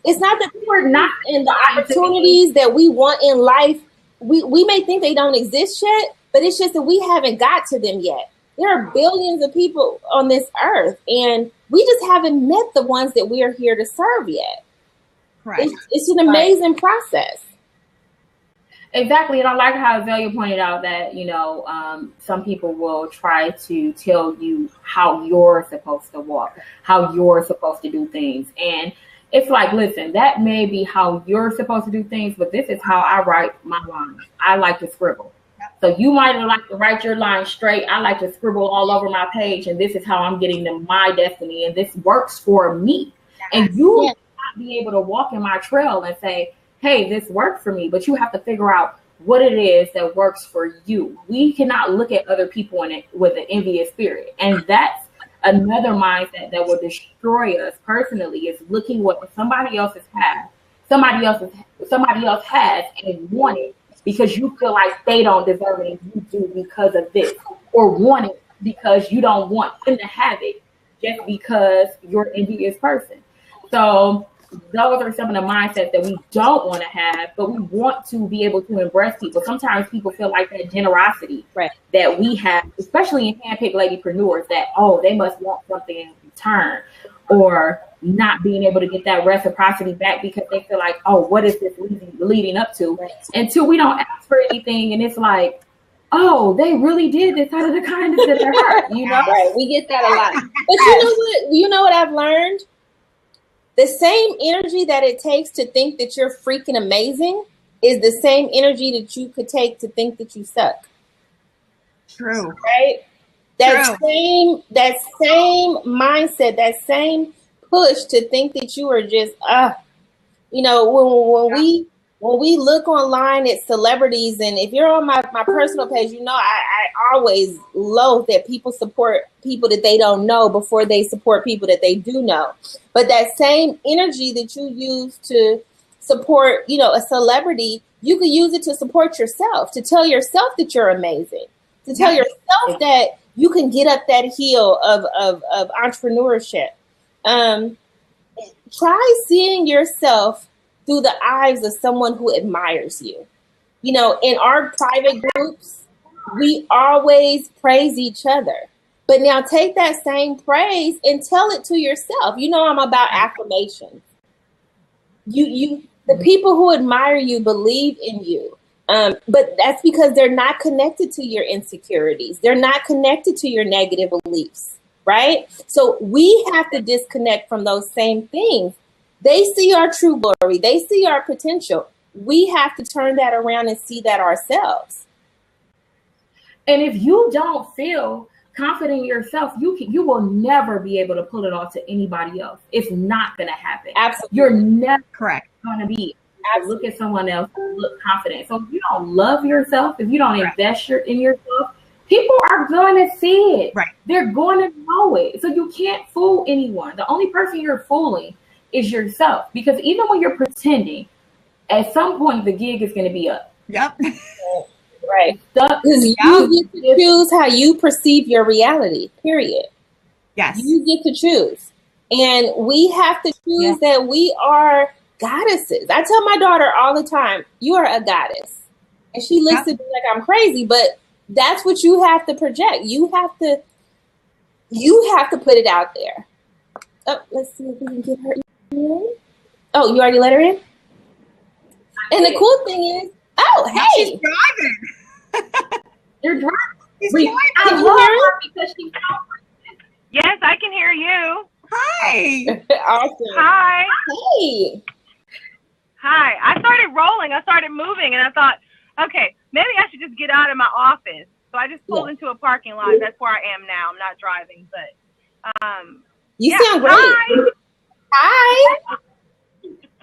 It's not that we're not in the opportunities that we want in life. We may think they don't exist yet, but it's just that we haven't got to them yet. There are billions of people on this earth, and we just haven't met the ones that we are here to serve yet. Right. It's an amazing process. Exactly. And I like how Azealia pointed out that, you know, some people will try to tell you how you're supposed to walk, how you're supposed to do things. And it's like, listen, that may be how you're supposed to do things, but this is how I write my lines. I like to scribble. So you might like to write your line straight. I like to scribble all over my page, and this is how I'm getting to my destiny, and this works for me. And you will not be able to walk in my trail and say, hey, this worked for me, but you have to figure out what it is that works for you. We cannot look at other people in it with an envious spirit. And that's another mindset that will destroy us personally, is looking what somebody else has, somebody else has and want it because you feel like they don't deserve it and you do because of this, or want it because you don't want them to have it just because you're an envious person. So those are some of the mindsets that we don't want to have, but we want to be able to embrace people. Sometimes people feel like that generosity that we have, especially in handpicked ladypreneurs, that, oh, they must want something in return, or not being able to get that reciprocity back because they feel like, oh, what is this leading up to? Until we don't ask for anything, and it's like, oh, they really did this out of the kindness of their heart, you know? Right, we get that a lot. But you know what I've learned? The same energy that it takes to think that you're freaking amazing is the same energy that you could take to think that you suck. True. Right? That same mindset, that same push to think that you are just, you know, when we look online at celebrities, and if you're on my personal page, you know, I always loathe that people support people that they don't know before they support people that they do know. But that same energy that you use to support, you know, a celebrity, you could use it to support yourself, to tell yourself that you're amazing, to tell yourself that you can get up that hill of entrepreneurship. Try seeing yourself through the eyes of someone who admires you. You know, in our private groups, we always praise each other. But now take that same praise and tell it to yourself. You know, I'm about affirmation. The people who admire you believe in you. But that's because they're not connected to your insecurities. They're not connected to your negative beliefs, right? So we have to disconnect from those same things. They see our true glory. They see our potential. We have to turn that around and see that ourselves. And if you don't feel confident in yourself, you will never be able to pull it off to anybody else. It's not going to happen. Absolutely. You're never correct going to be able to look at someone else and look confident. So if you don't love yourself, if you don't invest in yourself, people are going to see it. Right. They're going to know it. So you can't fool anyone. The only person you're fooling is yourself, because even when you're pretending, at some point the gig is going to be up. Yep. Right. Because you get to choose how you perceive your reality, period. Yes. You get to choose. And we have to choose that we are goddesses. I tell my daughter all the time, you are a goddess. And she looks at me like I'm crazy, but that's what you have to project. You have to put it out there. Oh, let's see if we can get her in. Oh, you already let her in? And the cool thing is, she's driving. You're driving. Can you hear her? Because she's Yes, I can hear you. Hi. Awesome. Hi. Hey. Hi. I started rolling. I started moving, and I thought, okay, maybe I should just get out of my office. So I just pulled into a parking lot. That's where I am now. I'm not driving, but you sound great. Hi.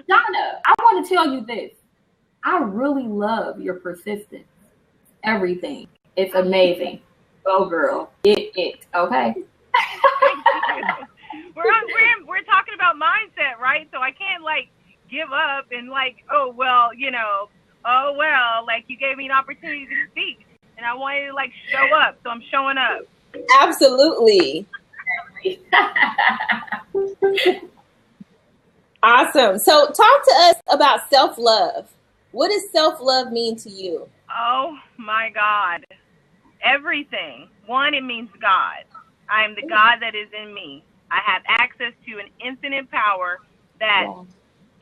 Donna, I want to tell you this. I really love your persistence. Everything. It's amazing. Go girl. It. Okay. We're talking about mindset, right? So I can't like give up and like, like you gave me an opportunity to speak and I wanted to like show up. So I'm showing up. Absolutely. Awesome. So talk to us about self-love. What does self-love mean to you? Oh my God. Everything. One, it means God. I am the God that is in me. I have access to an infinite power that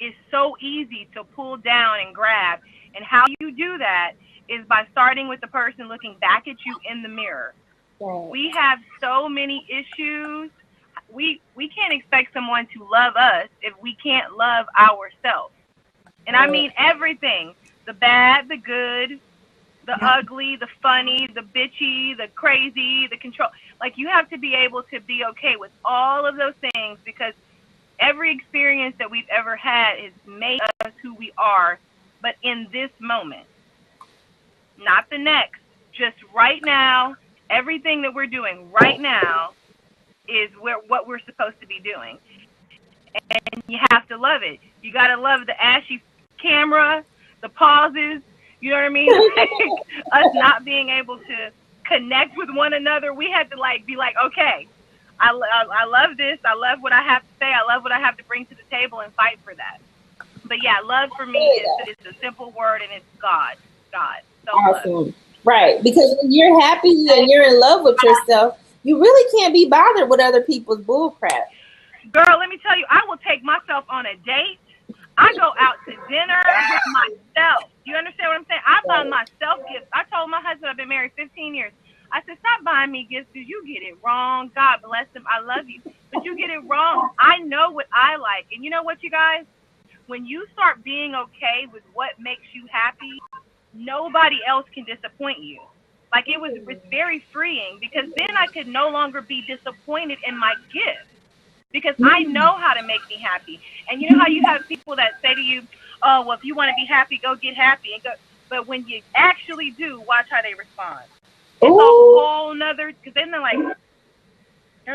is so easy to pull down and grab. And how you do that is by starting with the person looking back at you in the mirror. We have so many issues. We can't expect someone to love us if we can't love ourselves. And I mean everything. The bad, the good, the ugly, the funny, the bitchy, the crazy, the control. Like you have to be able to be okay with all of those things because every experience that we've ever had has made us who we are, but in this moment. not the next, just right now. Everything that we're doing right now is what we're supposed to be doing. And you have to love it. You got to love the ashy camera, the pauses, you know what I mean? Us not being able to connect with one another. We had to be like, okay, I love this. I love what I have to say. I love what I have to bring to the table and fight for that. But yeah, love for me is a simple word, and it's God. So awesome. Right. Because when you're happy and you're in love with yourself, you really can't be bothered with other people's bull crap. Girl, let me tell you, I will take myself on a date. I go out to dinner with myself. You understand what I'm saying? I buy myself gifts. I told my husband, I've been married 15 years. I said, stop buying me gifts because you get it wrong. God bless him. I love you. But you get it wrong. I know what I like. And you know what, you guys? When you start being okay with what makes you happy, nobody else can disappoint you. Like, it's very freeing, because then I could no longer be disappointed in my gift, because I know how to make me happy. And you know how you have people that say to you, oh, well, if you want to be happy, go get happy. But when you actually do, watch how they respond. It's a whole nother, because then they're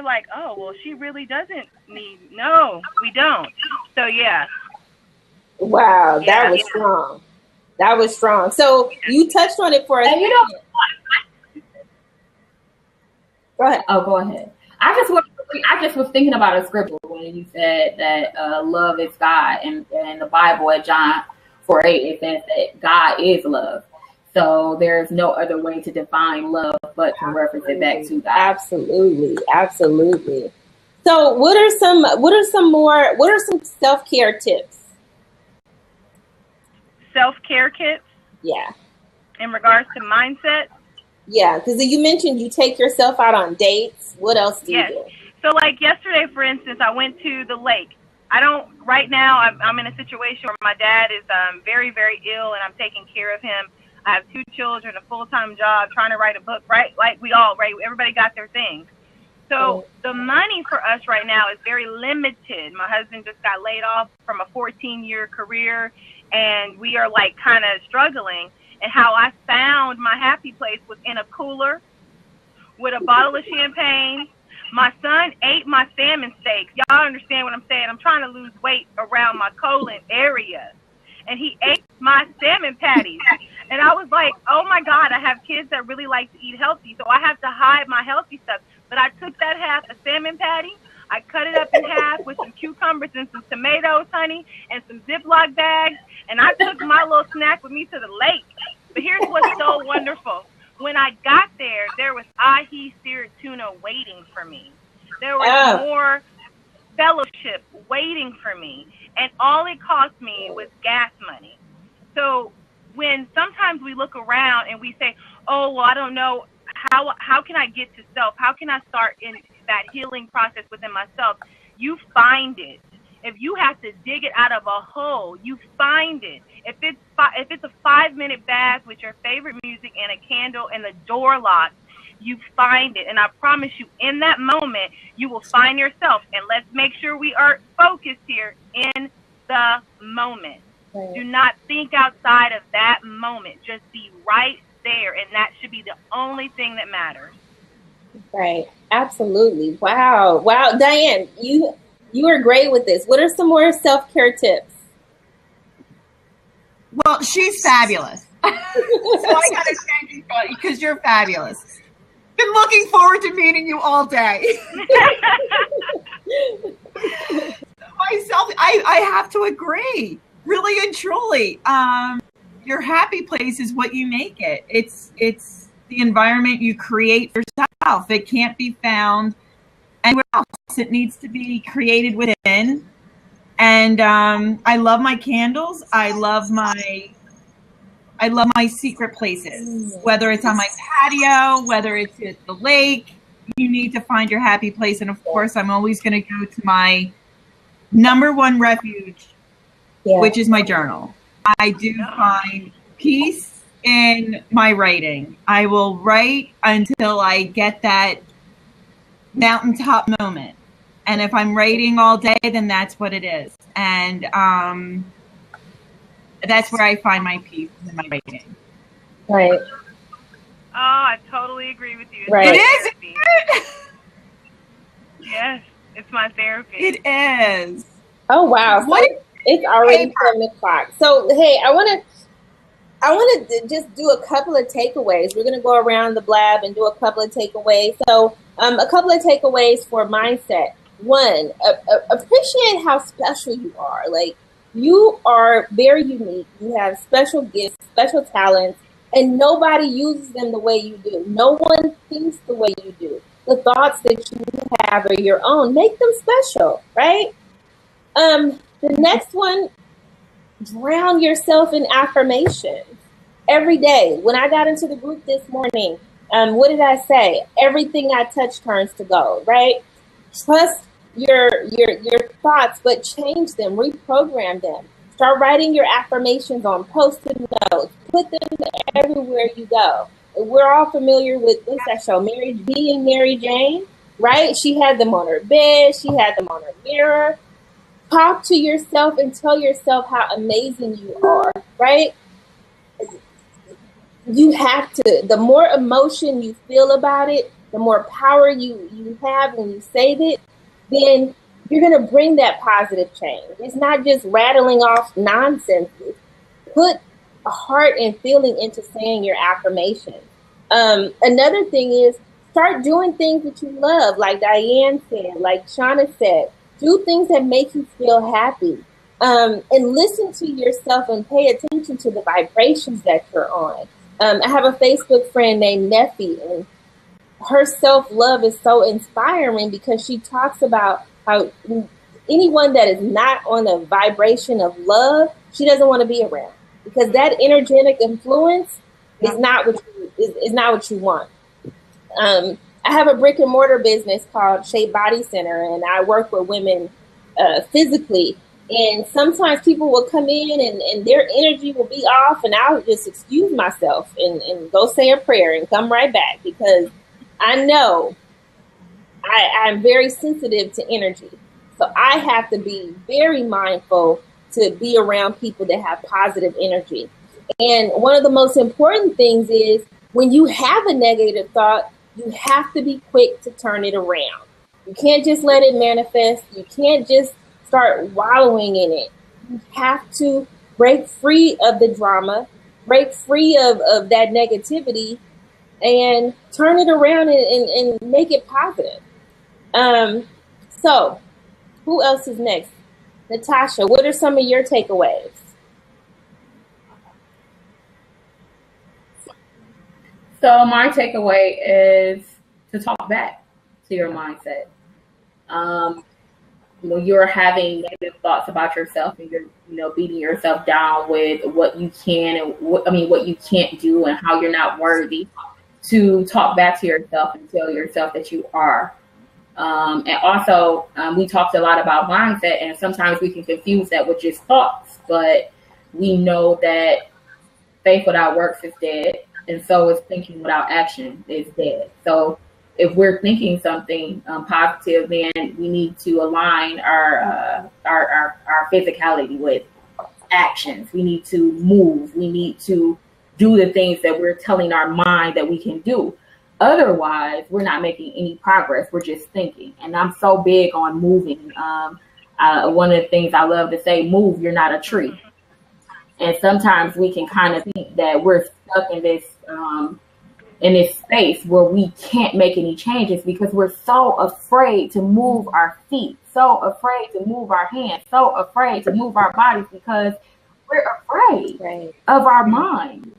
like, oh, well, she really doesn't need, no, we don't. So, yeah. Wow, that was strong. That was strong. So you touched on it for us. And you know, go ahead. Oh, go ahead. I just was thinking about a scripture when you said that love is God, and in the Bible at John 4:8 it says that God is love. So there's no other way to define love but to reference it back to God. Absolutely. So what are some self-care tips? Self-care kits? Yeah. In regards to mindset? Yeah, because you mentioned you take yourself out on dates. What else do you do? So like yesterday, for instance, I went to the lake. Right now, I'm in a situation where my dad is very, very ill, and I'm taking care of him. I have 2 children, a full-time job, trying to write a book, right? Like we all, right? Everybody got their things. So the money for us right now is very limited. My husband just got laid off from a 14-year career, and we are like kind of struggling. And how I found my happy place was in a cooler with a bottle of champagne. My son ate my salmon steaks. Y'all understand what I'm saying? I'm trying to lose weight around my colon area. And he ate my salmon patties. And I was like, oh my God, I have kids that really like to eat healthy, so I have to hide my healthy stuff. But I took that half a salmon patty, I cut it up in half with some cucumbers and some tomatoes, honey, and some Ziploc bags, and I took my little snack with me to the lake. But here's what's so wonderful. When I got there, there was ahi seared tuna waiting for me. There was more fellowship waiting for me. And all it cost me was gas money. So when sometimes we look around and we say, oh, well, I don't know, how can I get to self? How can I start in that healing process within myself? You find it. If you have to dig it out of a hole, you find it. If it's a 5-minute bath with your favorite music and a candle and the door locked, you find it. And I promise you, in that moment, you will find yourself. And let's make sure we are focused here in the moment. Right. Do not think outside of that moment. Just be right there. And that should be the only thing that matters. Right. Absolutely. Wow. Diane, you are great with this. What are some more self-care tips? Well, she's fabulous. So I got to thank you because you're fabulous. Been looking forward to meeting you all day. Myself, I have to agree, really and truly. Your happy place is what you make it. It's the environment you create for yourself. It can't be found anywhere else. It needs to be created within. And I love my candles. I love my secret places, whether it's on my patio, whether it's at the lake. You need to find your happy place. And of course, I'm always going to go to my number one refuge, which is my journal. I do find peace in my writing. I will write until I get that mountaintop moment. And if I'm writing all day, then that's what it is. And that's where I find my peace in my writing. Right. Oh, I totally agree with you. It's Right. my It therapy. is. Yes, it's my therapy. It is. Oh wow! So it's already 7:00. So hey, I want to just do a couple of takeaways. We're gonna go around the blab and do a couple of takeaways. So a couple of takeaways for mindset. One, appreciate how special you are. Like, you are very unique. You have special gifts, special talents, and nobody uses them the way you do. No one thinks the way you do. The thoughts that you have are your own. Make them special, right? The next one, drown yourself in affirmations every day. When I got into the group this morning, what did I say? Everything I touch turns to gold, right? Trust your thoughts, but change them, reprogram them. Start writing your affirmations on post-it notes. Put them everywhere you go. We're all familiar with what's that show, Mary B and Mary Jane, right? She had them on her bed. She had them on her mirror. Talk to yourself and tell yourself how amazing you are, right? You have to, the more emotion you feel about it, the more power you have when you say it, then you're going to bring that positive change. It's not just rattling off nonsense. Put a heart and feeling into saying your affirmations. Another thing is start doing things that you love, like Diane said, like Shauna said. Do things that make you feel happy. And listen to yourself and pay attention to the vibrations that you're on. I have a Facebook friend named Neffy, and her self-love is so inspiring because she talks about how anyone that is not on a vibration of love, she doesn't want to be around, because that energetic influence is not what you want. I have a brick and mortar business called Shape Body Center, and I work with women physically. And sometimes people will come in and their energy will be off, and I'll just excuse myself and go say a prayer and come right back, because I know I'm very sensitive to energy. So I have to be very mindful to be around people that have positive energy. And one of the most important things is when you have a negative thought, you have to be quick to turn it around. You can't just let it manifest. You can't just start wallowing in it. You have to break free of the drama, break free of that negativity, and turn it around and make it positive. So who else is next? Natasha, what are some of your takeaways? So my takeaway is to talk back to your mindset. When you're having negative thoughts about yourself and you're beating yourself down with what you can and what you can't do and how you're not worthy, to talk back to yourself and tell yourself that you are. And also, we talked a lot about mindset, and sometimes we can confuse that with just thoughts, but we know that faith without works is dead, and so is thinking without action is dead. So if we're thinking something positive, then we need to align our physicality with actions. We need to move. We need to do the things that we're telling our mind that we can do. Otherwise, we're not making any progress. We're just thinking. And I'm so big on moving. One of the things I love to say, move, you're not a tree. And sometimes we can kind of think that we're stuck in this space where we can't make any changes because we're so afraid to move our feet, so afraid to move our hands, so afraid to move our bodies because we're afraid of our mind,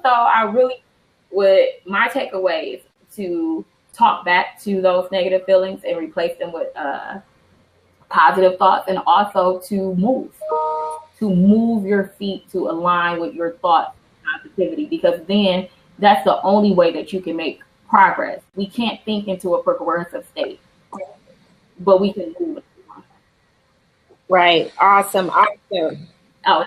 So I really my takeaway is to talk back to those negative feelings and replace them with positive thoughts, and also to move your feet to align with your thoughts positivity, because then that's the only way that you can make progress. We can't think into a progressive state, but we can move it. Right. Awesome. Oh.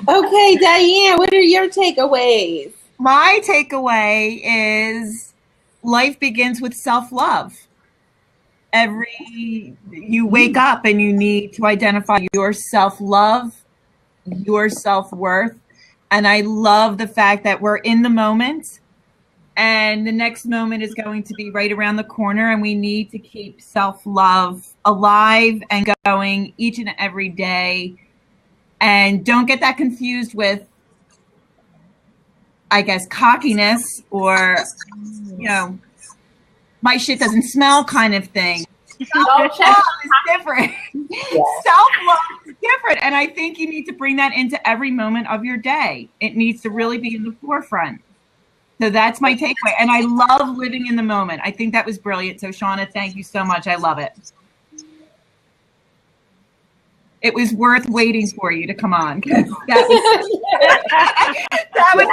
Okay, Diane, what are your takeaways? My takeaway is life begins with self-love. You wake up and you need to identify your self-love, your self-worth, And I love the fact that we're in the moment, and the next moment is going to be right around the corner, and we need to keep self-love alive and going each and every day. And don't get that confused with, I guess, cockiness or, you know, my shit doesn't smell kind of thing. Self-love is different. Self-love is different. And I think you need to bring that into every moment of your day. It needs to really be in the forefront. So that's my takeaway. And I love living in the moment. I think that was brilliant. So Shauna, thank you so much. I love it. It was worth waiting for you to come on. That was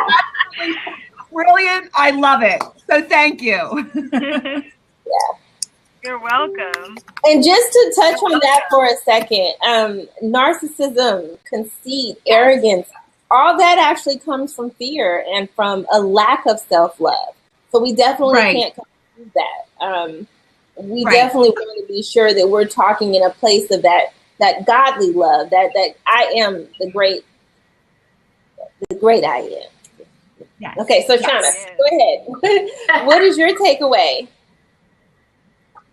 absolutely brilliant. I love it. So thank you. You're welcome. And just to touch on that for a second, narcissism, conceit, arrogance, all that actually comes from fear and from a lack of self-love. So we definitely can't confuse that. We definitely want to be sure that we're talking in a place of that godly love, that I am the great I am. Yes. Okay, so Shauna, go ahead. What is your takeaway?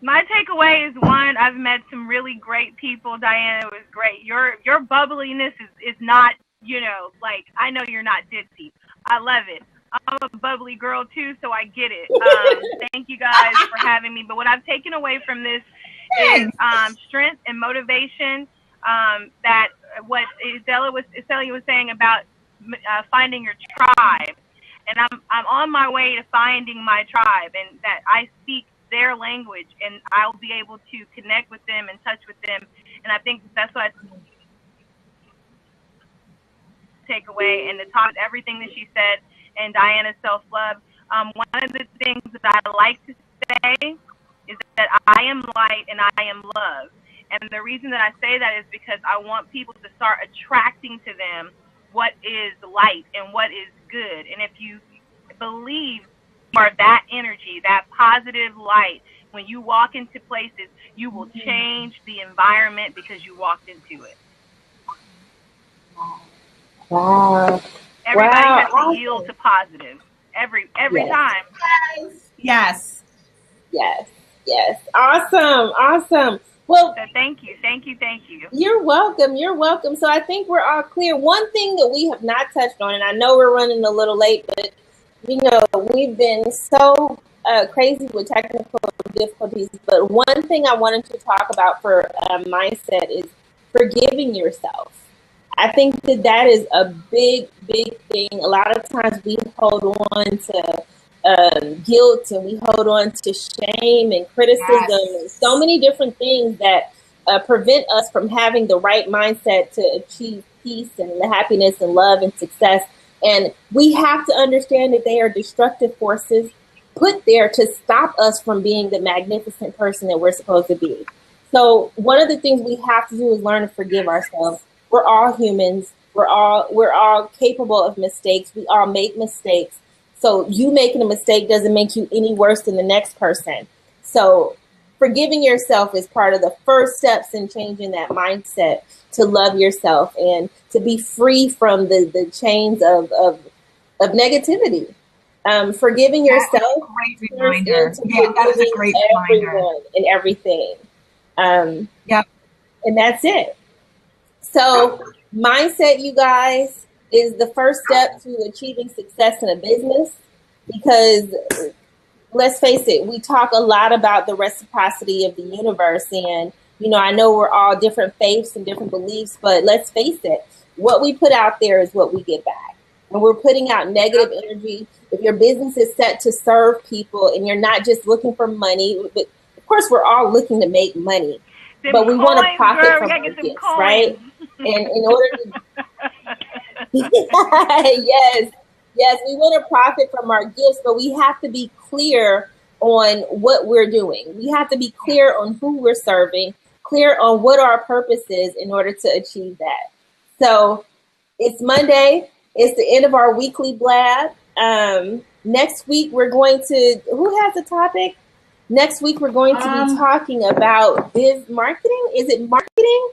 My takeaway is, one, I've met some really great people. Diane, it was great. Your bubbliness is not, you know, like, I know you're not ditzy. I love it. I'm a bubbly girl too, so I get it. Thank you guys for having me. But what I've taken away from this is strength and motivation. That what Azeala was saying about finding your tribe, and I'm on my way to finding my tribe, and that I speak their language, and I'll be able to connect with them and touch with them. And I think that's what I take away. And to talk everything that she said, and Diana's self-love. One of the things that I like to say is that I am light and I am love. And the reason that I say that is because I want people to start attracting to them what is light and what is good. And if you believe you are that energy, that positive light, when you walk into places, you will change the environment because you walked into it. Wow. Everybody has to yield to positive every time. Yes. Awesome. Well, so thank you. You're welcome. So I think we're all clear. One thing that we have not touched on, and I know we're running a little late, but you know, we've been so crazy with technical difficulties. But one thing I wanted to talk about for mindset is forgiving yourself. I think that is a big thing. A lot of times we hold on to guilt, and we hold on to shame and criticism, and so many different things that prevent us from having the right mindset to achieve peace and the happiness and love and success. And we have to understand that they are destructive forces put there to stop us from being the magnificent person that we're supposed to be. So one of the things we have to do is learn to forgive ourselves. We're all humans. We're all capable of mistakes. We all make mistakes. So you making a mistake doesn't make you any worse than the next person. So forgiving yourself is part of the first steps in changing that mindset to love yourself and to be free from the chains of negativity. Forgiving yourself turns into forgiving everyone and everything. And that's it. So mindset, you guys, is the first step to achieving success in a business, because let's face it, we talk a lot about the reciprocity of the universe. And, you know, I know we're all different faiths and different beliefs, but let's face it, what we put out there is what we get back. When we're putting out negative energy, if your business is set to serve people and you're not just looking for money, but of course we're all looking to make money, but we want to profit from our gifts, right? And in order to yes, we want to profit from our gifts, but we have to be clear on what we're doing. We have to be clear on who we're serving, clear on what our purpose is in order to achieve that. So it's Monday. It's the end of our weekly blab. Next week, we're going to, who has a topic? Next week, we're going to be talking about biz marketing. Is it marketing?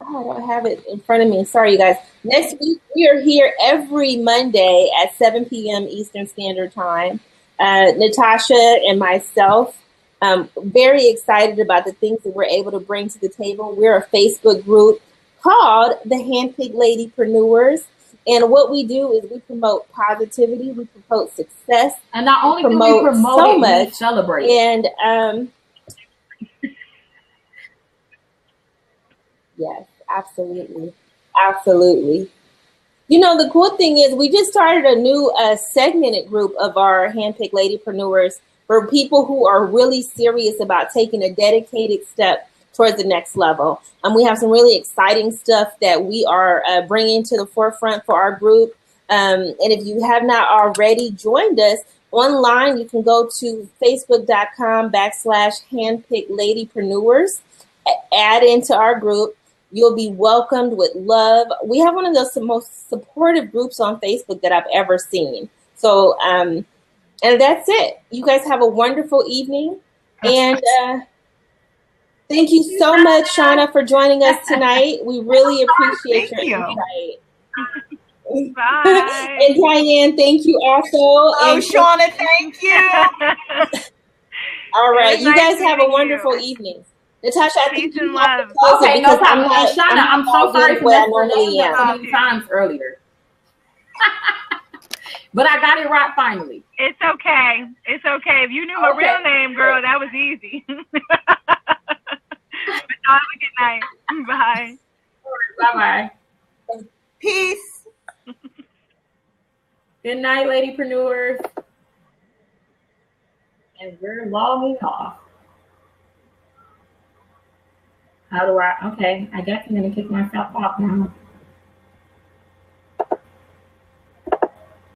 Oh, I don't have it in front of me. Sorry, you guys. Next week, we are here every Monday at 7 p.m. Eastern Standard Time. Natasha and myself, very excited about the things that we're able to bring to the table. We're a Facebook group called the Handpicked Ladypreneurs. And what we do is we promote positivity, we promote success. And not only do we promote so much, we celebrate. And yes, absolutely. Absolutely. You know, the cool thing is we just started a new segmented group of our Handpicked Ladypreneurs for people who are really serious about taking a dedicated step towards the next level. We have some really exciting stuff that we are bringing to the forefront for our group. And if you have not already joined us online, you can go to facebook.com/handpicked ladypreneurs, add into our group. You'll be welcomed with love. We have one of the most supportive groups on Facebook that I've ever seen. So, and that's it. You guys have a wonderful evening. And thank you so much, Shauna, for joining us tonight. We really appreciate your insight. Bye. And Diane, thank you also. Oh, Shauna, thank you. All right. You guys have a wonderful evening. Natasha, I think you have to close it no because problem. Shauna, I'm so sorry for messing up so many times earlier. But I got it right finally. It's okay. It's okay. If you knew my real name, girl, that was easy. Have a good night. Bye. Bye-bye. Peace. Good night, ladypreneurs. And we're logging off. How do I? Okay, I guess I'm going to kick myself off now.